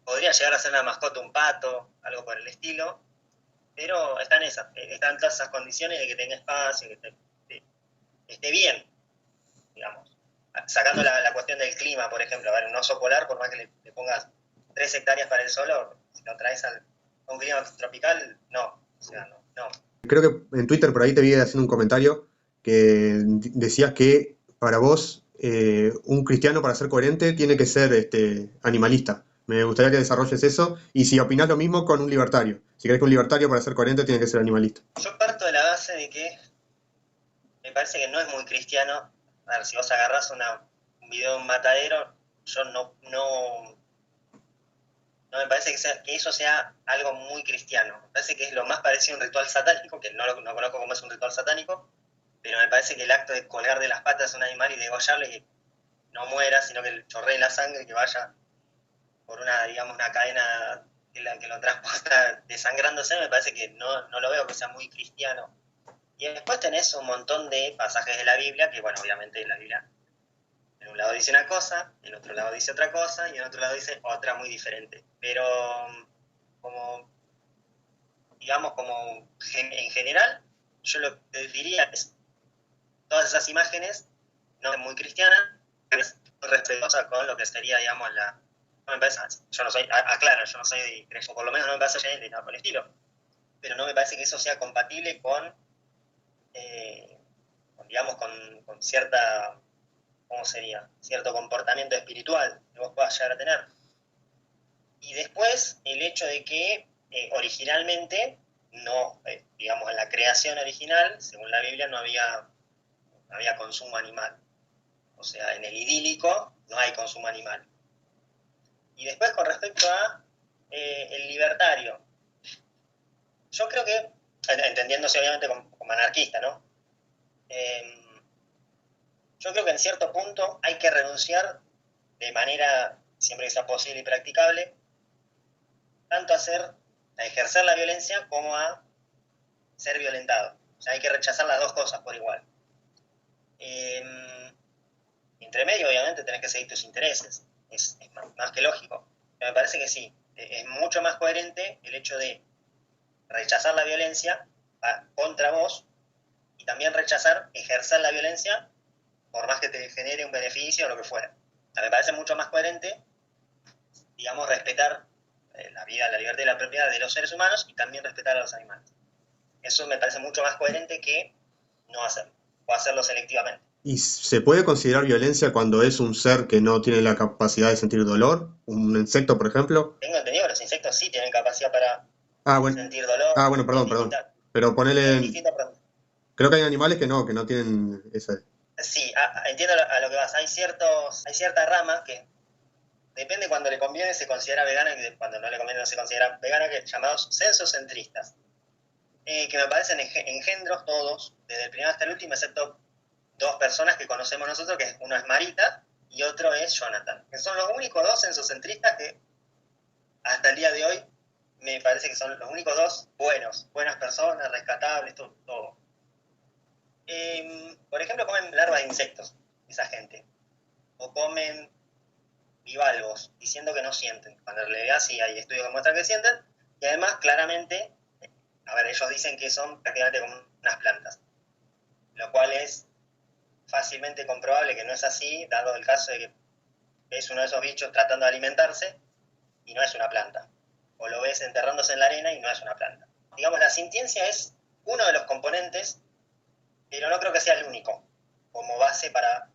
Podría llegar a ser una mascota un pato, algo por el estilo. Pero están todas esas condiciones de que tenga espacio, que esté bien, digamos. Sacando la cuestión del clima, por ejemplo, a ver, un oso polar, por más que le pongas 3 hectáreas para el solo, si lo traes a un clima tropical, no. O sea, no. Creo que en Twitter por ahí te vi haciendo un comentario que decías que para vos un cristiano para ser coherente tiene que ser animalista. Me gustaría que desarrolles eso y si opinás lo mismo con un libertario. Si crees que un libertario para ser coherente tiene que ser animalista. Yo parto de la base de que me parece que no es muy cristiano. A ver, si vos agarrás un video de un matadero, yo no me parece que eso sea algo muy cristiano. Me parece que es lo más parecido a un ritual satánico, que no conozco cómo es un ritual satánico, pero me parece que el acto de colgar de las patas a un animal y degollarle, que no muera, sino que le chorree la sangre, que vaya por una cadena que lo transporta desangrándose, me parece que no lo veo que sea muy cristiano. Y después tenés un montón de pasajes de la Biblia, que bueno, obviamente la Biblia en un lado dice una cosa, en otro lado dice otra cosa, y en otro lado dice otra muy diferente. Pero como, como en general, yo lo que diría es, todas esas imágenes no es muy cristiana, pero es respetuosa con lo que sería, no me parece, yo no soy, aclaro, yo no soy de creyente, por lo menos no me parece de nada por el estilo, pero no me parece que eso sea compatible con cierta, ¿cómo sería? Cierto comportamiento espiritual que vos puedas llegar a tener. Y después, el hecho de que originalmente, en la creación original, según la Biblia, no había consumo animal. O sea, en el idílico no hay consumo animal. Y después, con respecto a el libertario, yo creo que, entendiéndose obviamente como anarquista, ¿no? Yo creo que en cierto punto hay que renunciar de manera, siempre que sea posible y practicable, tanto a ejercer la violencia como a ser violentado. O sea, hay que rechazar las dos cosas por igual. Entre medio, obviamente, tenés que seguir tus intereses. Es más que lógico. Pero me parece que sí. Es mucho más coherente el hecho de rechazar la violencia contra vos y también rechazar ejercer la violencia por más que te genere un beneficio o lo que fuera. O sea, me parece mucho más coherente, respetar la vida, la libertad y la propiedad de los seres humanos y también respetar a los animales. Eso me parece mucho más coherente que no hacerlo, o hacerlo selectivamente. ¿Y se puede considerar violencia cuando es un ser que no tiene la capacidad de sentir dolor? ¿Un insecto, por ejemplo? Tengo entendido que los insectos sí tienen capacidad para Ah, bueno. sentir dolor, Ah, bueno, y es perdón. distinta, Pero es ponele. distinto. Creo que hay animales que no tienen ese. Sí, entiendo a lo que vas. Hay cierta rama que depende cuando le conviene se considera vegana y cuando no le conviene no se considera vegana, que llamados sensocentristas, que me parecen engendros todos, desde el primero hasta el último, excepto dos personas que conocemos nosotros, que uno es Marita y otro es Jonathan, que son los únicos dos sensocentristas que hasta el día de hoy me parece que son los únicos dos buenas personas, rescatables, todo. Por ejemplo, comen larvas de insectos, esa gente, o comen bivalvos, diciendo que no sienten, cuando en realidad sí hay estudios que muestran que sienten, y además claramente, ellos dicen que son prácticamente como unas plantas, lo cual es fácilmente comprobable que no es así, dado el caso de que ves uno de esos bichos tratando de alimentarse y no es una planta, o lo ves enterrándose en la arena y no es una planta. Digamos, la sintiencia es uno de los componentes, pero no creo que sea el único, como base para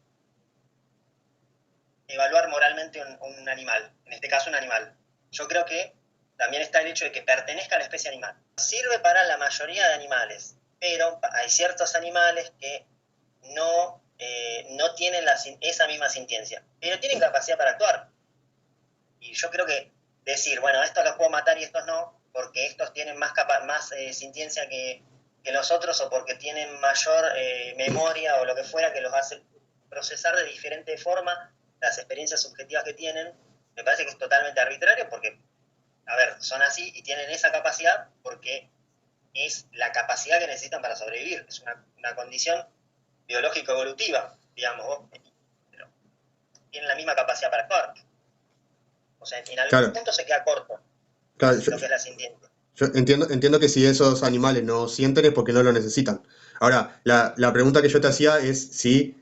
evaluar moralmente un animal, en este caso un animal. Yo creo que también está el hecho de que pertenezca a la especie animal. Sirve para la mayoría de animales, pero hay ciertos animales que no tienen esa misma sintiencia, pero tienen capacidad para actuar. Y yo creo que decir, bueno, estos los puedo matar y estos no, porque estos tienen más sintiencia que los otros, o porque tienen mayor memoria o lo que fuera, que los hace procesar de diferente forma las experiencias subjetivas que tienen. Me parece que es totalmente arbitrario, porque, a ver, son así y tienen esa capacidad porque es la capacidad que necesitan para sobrevivir. Es una condición biológico-evolutiva, digamos, pero tienen la misma capacidad para actuar. O sea, en algún Claro, punto se queda corto claro, lo que es la sintiencia. yo entiendo que si esos animales no sienten es porque no lo necesitan. Ahora, la pregunta que yo te hacía es si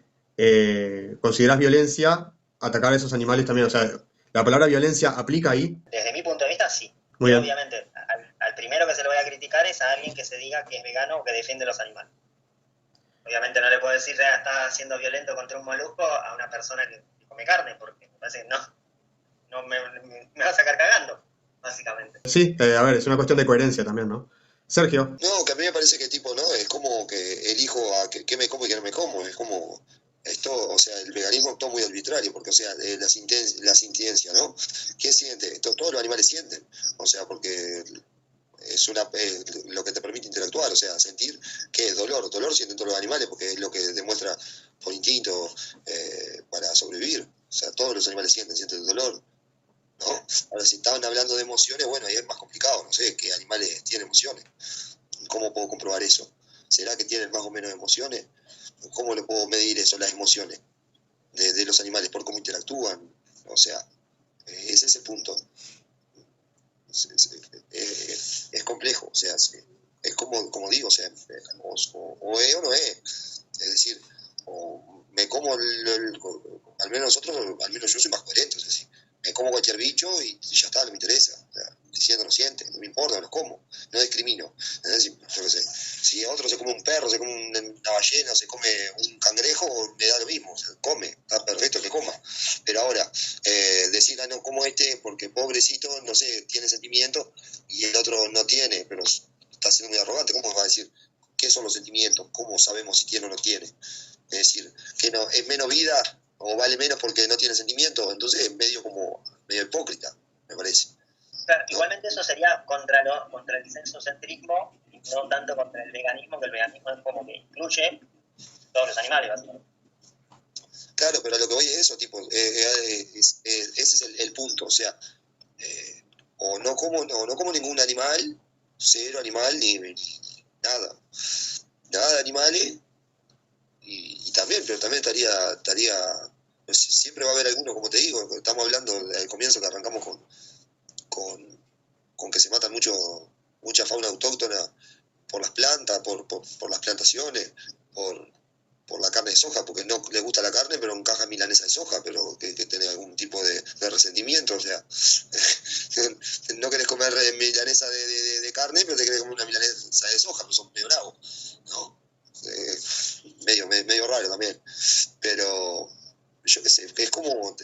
consideras violencia atacar a esos animales también. O sea, ¿la palabra violencia aplica ahí? Desde mi punto de vista, sí. Muy Pero bien. obviamente, al primero que se lo voy a criticar es a alguien que se diga que es vegano o que defiende los animales. Obviamente no le puedo decir, ya está siendo violento contra un molusco a una persona que come carne, porque me parece que no me va a sacar cagando, básicamente. Sí, a ver, es una cuestión de coherencia también, ¿no? Sergio, No, que a mí me parece que tipo, ¿no? Es como que elijo a qué me como y qué no me como. Es como esto, o sea, el veganismo es todo muy arbitrario, porque, o sea, la sintiencia, ¿no? ¿Qué siente? Todos los animales sienten, o sea, porque es lo que te permite interactuar, o sea, sentir qué es dolor. Dolor sienten todos los animales, porque es lo que demuestra por instinto para sobrevivir. O sea, todos los animales sienten dolor, ¿no? Ahora, si estaban hablando de emociones, bueno, ahí es más complicado, no sé, qué animales tienen emociones. ¿Cómo puedo comprobar eso? ¿Será que tienen más o menos emociones? ¿Cómo lo puedo medir eso, las emociones de los animales, por cómo interactúan? O sea, ese es el punto. Es complejo, o sea, es como digo, o sea, o es o no es. Es decir, o me como, al menos nosotros, al menos yo soy más coherente, es decir, me como cualquier bicho y ya está, no me interesa. O sea, si siente o no siente, no me importa, los como, no discrimino. Es decir, yo qué sé, si otro se come un perro, se come una ballena, se come un cangrejo, me da lo mismo, o sea, come, está perfecto que coma. Pero ahora, decir, no como este porque pobrecito, no sé, tiene sentimiento y el otro no tiene, pero está siendo muy arrogante, ¿cómo va a decir qué son los sentimientos? ¿Cómo sabemos si tiene o no tiene? Es decir, que no, es menos vida o vale menos porque no tiene sentimiento, entonces es medio hipócrita, me parece. Claro, ¿No? igualmente eso sería contra el sensocentrismo y no tanto contra el veganismo, que el veganismo es como que incluye todos los animales, básicamente. Claro, pero a lo que voy es eso, tipo, ese es el punto, o sea, o no como ningún animal, cero animal, ni nada de animales, y también, pero también estaría pues, siempre va a haber alguno, como te digo, estamos hablando al comienzo que arrancamos con que se matan mucha fauna autóctona por las plantas, por las plantaciones, por la carne de soja, porque no le gusta la carne, pero encaja milanesa de soja, pero que tiene algún tipo de resentimiento, o sea, no querés comer milanesa de carne, pero te querés comer una milanesa de soja, pero son medio bravos, ¿no? Medio raro también, pero yo qué sé, es como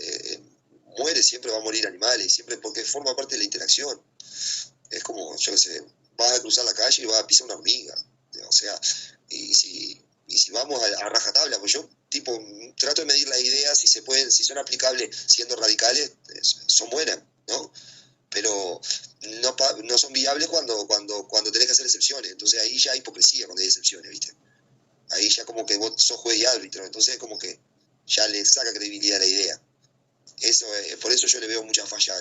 muere, siempre va a morir animales, siempre porque forma parte de la interacción. Es como, yo qué sé, vas a cruzar la calle y vas a pisar una hormiga, o sea, y si vamos a rajatabla, pues yo tipo trato de medir las ideas, si se pueden, si son aplicables siendo radicales, son buenas, ¿no? Pero no son viables cuando tenés que hacer excepciones, entonces ahí ya hay hipocresía cuando hay excepciones, ¿viste? Ahí ya como que vos sos juez y árbitro, entonces como que ya le saca credibilidad a la idea. Eso, por eso yo le veo mucha falla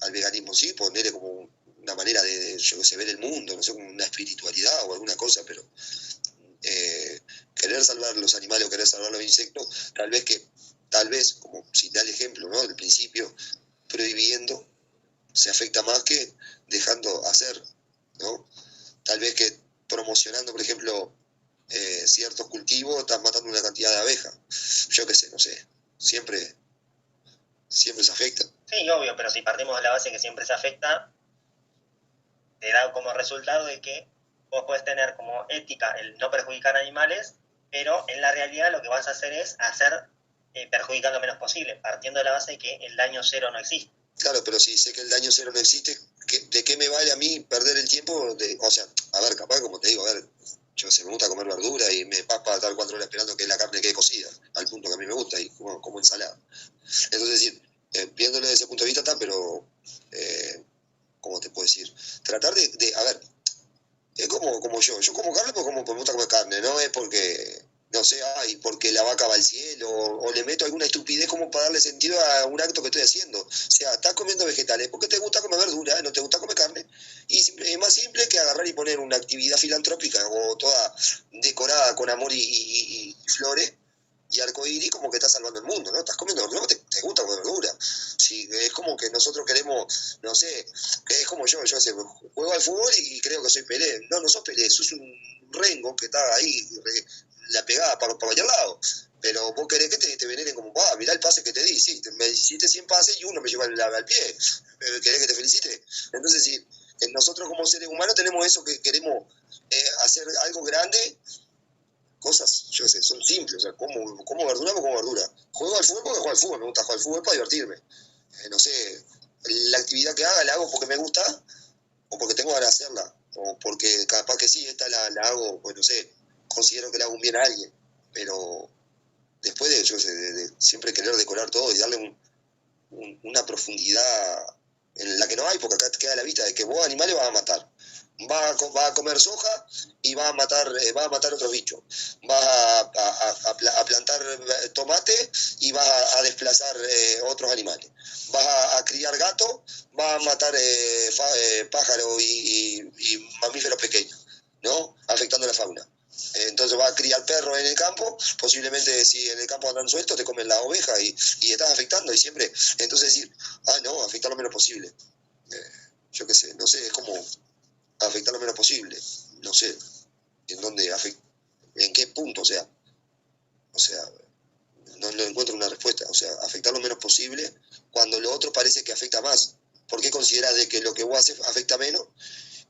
al veganismo, sí, ponerle como una manera yo que sé, ver el mundo, no sé, como una espiritualidad o alguna cosa, pero querer salvar los animales o querer salvar los insectos, tal vez, como si da el ejemplo, ¿no? Del principio, prohibiendo se afecta más que dejando hacer, ¿no? Tal vez que promocionando, por ejemplo, ciertos cultivos, estás matando una cantidad de abejas. Yo qué sé, no sé. Siempre se afecta. Sí, obvio, pero si partimos de la base que siempre se afecta, te da como resultado de que vos podés tener como ética el no perjudicar animales, pero en la realidad lo que vas a hacer es perjudicar lo menos posible, partiendo de la base de que el daño cero no existe. Claro, pero si sé que el daño cero no existe, ¿de qué me vale a mí perder el tiempo? O sea, a ver, capaz, como te digo, a ver, yo sé, me gusta comer verdura y me pasa estar 4 horas esperando que la carne quede cocida, al punto que a mí me gusta, y como ensalada. Entonces, decir, viéndolo desde ese punto de vista está, pero, ¿cómo te puedo decir? Tratar a ver, es como yo como carne porque me gusta comer carne, no es porque, no sé, ay, porque la vaca va al cielo, o le meto alguna estupidez como para darle sentido a un acto que estoy haciendo. O sea, estás comiendo vegetales porque te gusta comer verdura, no te gusta comer carne, y es más simple que agarrar y poner una actividad filantrópica o toda decorada con amor y flores y arcoíris, como que estás salvando el mundo, ¿no? Estás comiendo verdura, te gusta comer verdura. Sí, es como que nosotros queremos, no sé, que es como yo sé, juego al fútbol y creo que soy Pelé. No, no sos Pelé, sos un rengo que está ahí, la pegada para cualquier lado. Pero vos querés que te veneren como, mirá el pase que te di, sí, me hiciste 100 pases y uno me lleva al pie. ¿Querés que te felicite? Entonces, sí, nosotros como seres humanos tenemos eso que queremos hacer algo grande, cosas, yo sé, son simples, o sea, como verdura, como verdura. Juego al fútbol porque juego al fútbol, me gusta jugar al fútbol para divertirme. No sé, la actividad que haga la hago porque me gusta o porque tengo ganas de hacerla, o porque capaz que sí, esta la hago, pues no sé, considero que le hago un bien a alguien, pero después de, yo sé, de siempre querer decorar todo y darle una profundidad en la que no hay, porque acá te queda la vista de que vos animales vas a matar. Va a comer soja y va a matar otros bichos. Va a plantar tomate y va a desplazar otros animales. Vas a criar gato, va a matar pájaros y mamíferos pequeños, ¿no? Afectando la fauna. Entonces va a criar perros en el campo, posiblemente si en el campo andan sueltos te comen la oveja y estás afectando y siempre, entonces decir, no, afectar lo menos posible. Yo qué sé, no sé, es como afectar lo menos posible, no sé, en dónde afecta, en qué punto, o sea, no encuentro una respuesta, o sea, afectar lo menos posible cuando lo otro parece que afecta más. ¿Por qué consideras de que lo que vos haces afecta menos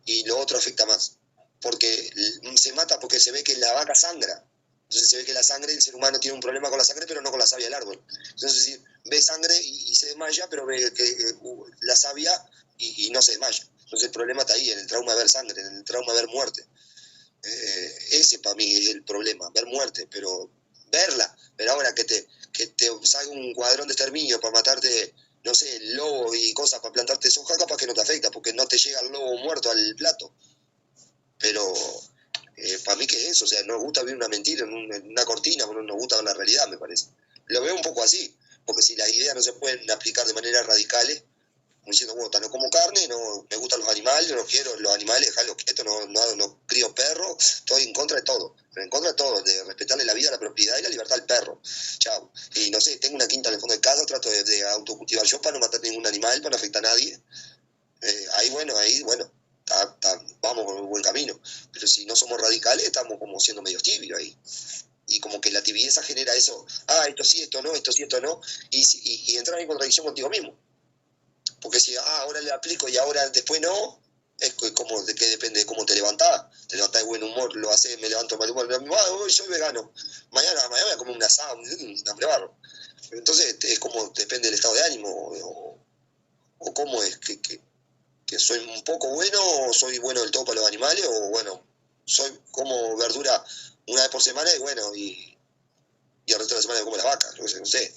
y lo otro afecta más? Porque se mata porque se ve que la vaca sangra. Entonces se ve que la sangre, el ser humano tiene un problema con la sangre, pero no con la savia del árbol. Entonces sí, ve sangre y se desmaya, pero ve que la savia y no se desmaya. Entonces el problema está ahí, en el trauma de ver sangre, en el trauma de ver muerte. Ese para mí es el problema, ver muerte, pero verla. Pero ahora que te salga un cuadrón de exterminio para matarte, no sé, el lobo y cosas para plantarte soja, capaz que no te afecta, porque no te llega el lobo muerto al plato. Pero para mí que es eso, o sea, nos gusta ver una mentira en una cortina, pero nos gusta ver la realidad, me parece. Lo veo un poco así, porque si las ideas no se pueden aplicar de manera radicales, como diciendo, bueno, no como carne, no me gustan los animales, no quiero los animales, dejarlos quietos, no crío perros, estoy en contra de todo, de respetarle la vida, la propiedad y la libertad al perro. Chao. Y no sé, tengo una quinta en el fondo de casa, trato de autocultivar yo para no matar ningún animal, para no afectar a nadie. Ahí bueno, vamos por un buen camino. Pero si no somos radicales, estamos como siendo medio tibios ahí. Y como que la tibieza genera eso, esto sí, esto no, esto sí, esto no, y entras en contradicción contigo mismo. Porque si ahora le aplico y ahora después no, es como de que depende de cómo te levantás. Te levantás de buen humor, lo haces, me levanto de mal humor, hoy soy vegano, mañana voy a comer un asado, un hambre barro. Entonces es como depende del estado de ánimo, o cómo es que soy un poco bueno, o soy bueno del todo para los animales, o bueno, soy como verdura una vez por semana y bueno, y el resto de la semana como las vacas, yo no sé.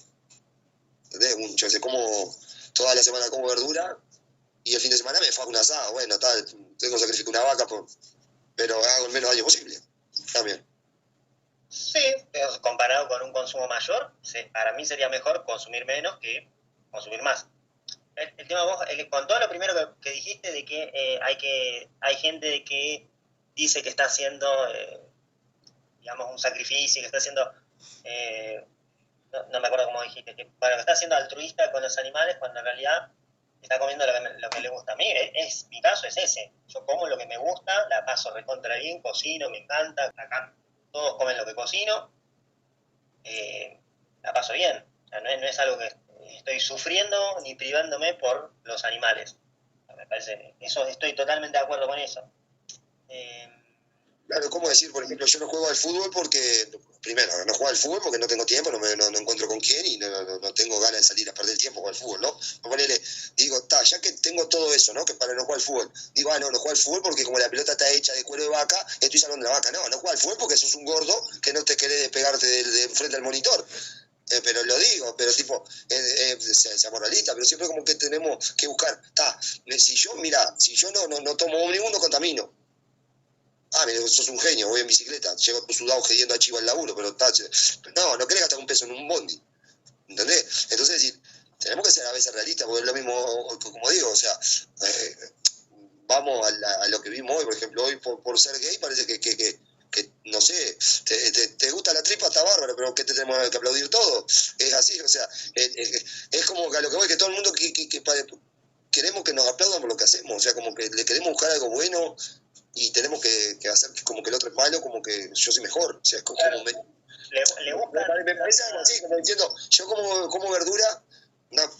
¿Entendés? Yo sé, como toda la semana como verdura y el fin de semana me fajo un asado, bueno, tal, tengo que sacrificar una vaca, pero hago el menos daño posible, también. Sí, pero comparado con un consumo mayor, sí, para mí sería mejor consumir menos que consumir más. El tema vos, con todo lo primero que dijiste de que hay gente que dice que está haciendo, digamos, un sacrificio, que está haciendo, no me acuerdo cómo dijiste, que está haciendo altruista con los animales cuando en realidad está comiendo lo que le gusta. A mí, mi caso es ese. Yo como lo que me gusta, la paso recontra bien, cocino, me encanta. Acá todos comen lo que cocino, la paso bien. O sea, no es algo que estoy sufriendo ni privándome por los animales. Me parece, eso estoy totalmente de acuerdo con eso. Claro, ¿cómo decir? Por ejemplo, yo no juego al fútbol porque, primero, no juego al fútbol porque no tengo tiempo, no encuentro con quién y no tengo ganas de salir a perder el tiempo con el fútbol, ¿no? Digo, ya que tengo todo eso, ¿no? Que para no jugar al fútbol, digo, no juego al fútbol porque como la pelota está hecha de cuero de vaca, estoy salvando la vaca. No juego al fútbol porque sos un gordo que no te querés despegarte de frente al monitor. pero lo digo, pero tipo, sea moralista, pero siempre como que tenemos que buscar, si yo no tomo ómnibus, no contamino. Mira, sos un genio, voy en bicicleta, llego sudado gediendo a chivo al laburo, pero no querés gastar un peso en un bondi, ¿entendés? Entonces, decir, tenemos que ser a veces realistas, porque es lo mismo, como digo, o sea, vamos a lo que vimos hoy, por ejemplo, hoy por ser gay parece que no sé, te gusta la tripa, está bárbaro, pero ¿qué te tenemos que aplaudir todo? Es así, o sea, es como que a lo que voy, que todo el mundo queremos que nos aplaudan por lo que hacemos, o sea, como que le queremos buscar algo bueno y tenemos que hacer como que el otro es malo, como que yo soy mejor, o sea, es como claro. me Me parece algo así, como diciendo, yo como verdura,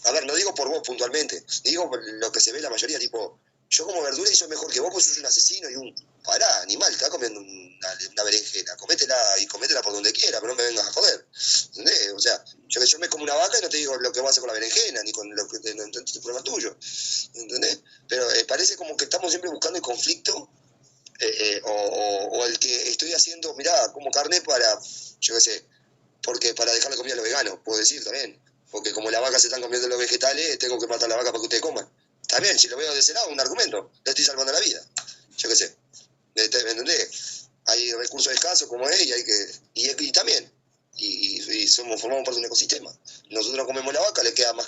a ver, no digo por vos puntualmente, digo por lo que se ve la mayoría, tipo, yo como verdura y soy mejor que vos, pues sos un asesino y pará, animal, estás comiendo una berenjena, cométela por donde quiera, pero no me vengas a joder, ¿entendés? O sea, yo me como una vaca y no te digo lo que voy a hacer con la berenjena, ni con lo que es problema tuyo, ¿entendés? Pero parece como que estamos siempre buscando el conflicto, o el que estoy haciendo, mirá, como carne para, yo qué sé, porque para dejarle comida a los veganos, puedo decir también, porque como las vacas se están comiendo los vegetales, tengo que matar la vaca para que ustedes coman. También, si lo veo de ese lado, un argumento, le estoy salvando la vida, yo qué sé, ¿me entendés? Hay recursos escasos como es y hay que, y también, formamos parte de un ecosistema. Nosotros comemos la vaca, le queda más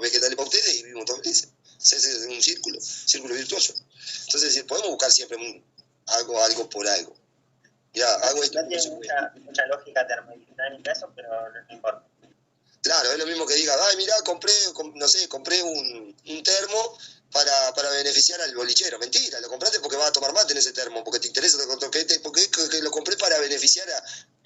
vegetales para ustedes y vivimos todos felices. Ese es un círculo virtuoso. Entonces, podemos buscar siempre algo por algo. Ya, hago esto. No tiene mucha lógica termodinámica eso, pero no importa. Claro, es lo mismo que diga, mirá, compré un termo para beneficiar al bolichero. Mentira, lo compraste porque vas a tomar mate en ese termo, porque te interesa, porque lo compré para beneficiar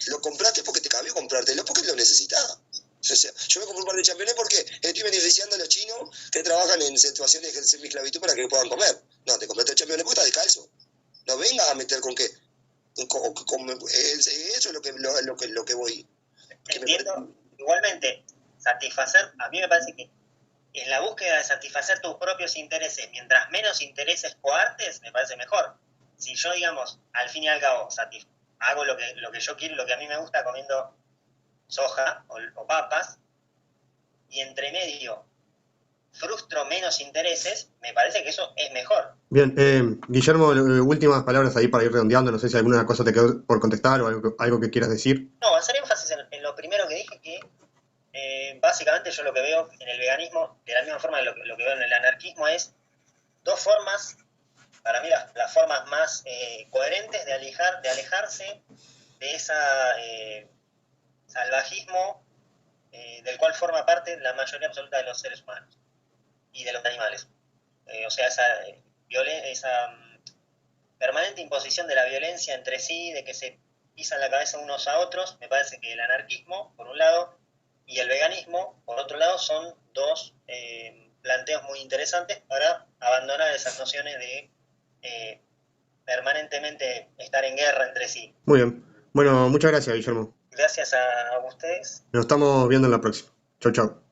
lo compraste porque te cabió comprártelo, porque lo necesitas. O sea, yo me compré un par de championes porque estoy beneficiando a los chinos que trabajan en situaciones de semi-esclavitud para que puedan comer. No, te compraste el championes porque estás descalzo. No vengas a meter con qué. Eso es lo que voy. Entiendo. Igualmente, a mí me parece que en la búsqueda de satisfacer tus propios intereses, mientras menos intereses coartes, me parece mejor. Si yo, digamos, al fin y al cabo, hago lo que yo quiero, lo que a mí me gusta comiendo soja o papas, y entre medio frustro menos intereses, me parece que eso es mejor. Bien, Guillermo, últimas palabras ahí para ir redondeando. No sé si alguna cosa te quedó por contestar o algo que quieras decir. No, hacer énfasis en lo primero que dije, que básicamente yo lo que veo en el veganismo, de la misma forma que lo que veo en el anarquismo, es dos formas, para mí las formas más coherentes de alejarse de ese salvajismo del cual forma parte la mayoría absoluta de los seres humanos y de los animales. O sea, esa permanente imposición de la violencia entre sí, de que se pisan la cabeza unos a otros, me parece que el anarquismo, por un lado, y el veganismo, por otro lado, son dos planteos muy interesantes para abandonar esas nociones de permanentemente estar en guerra entre sí. Muy bien. Bueno, muchas gracias, Guillermo. Gracias a ustedes. Nos estamos viendo en la próxima. Chau, chau.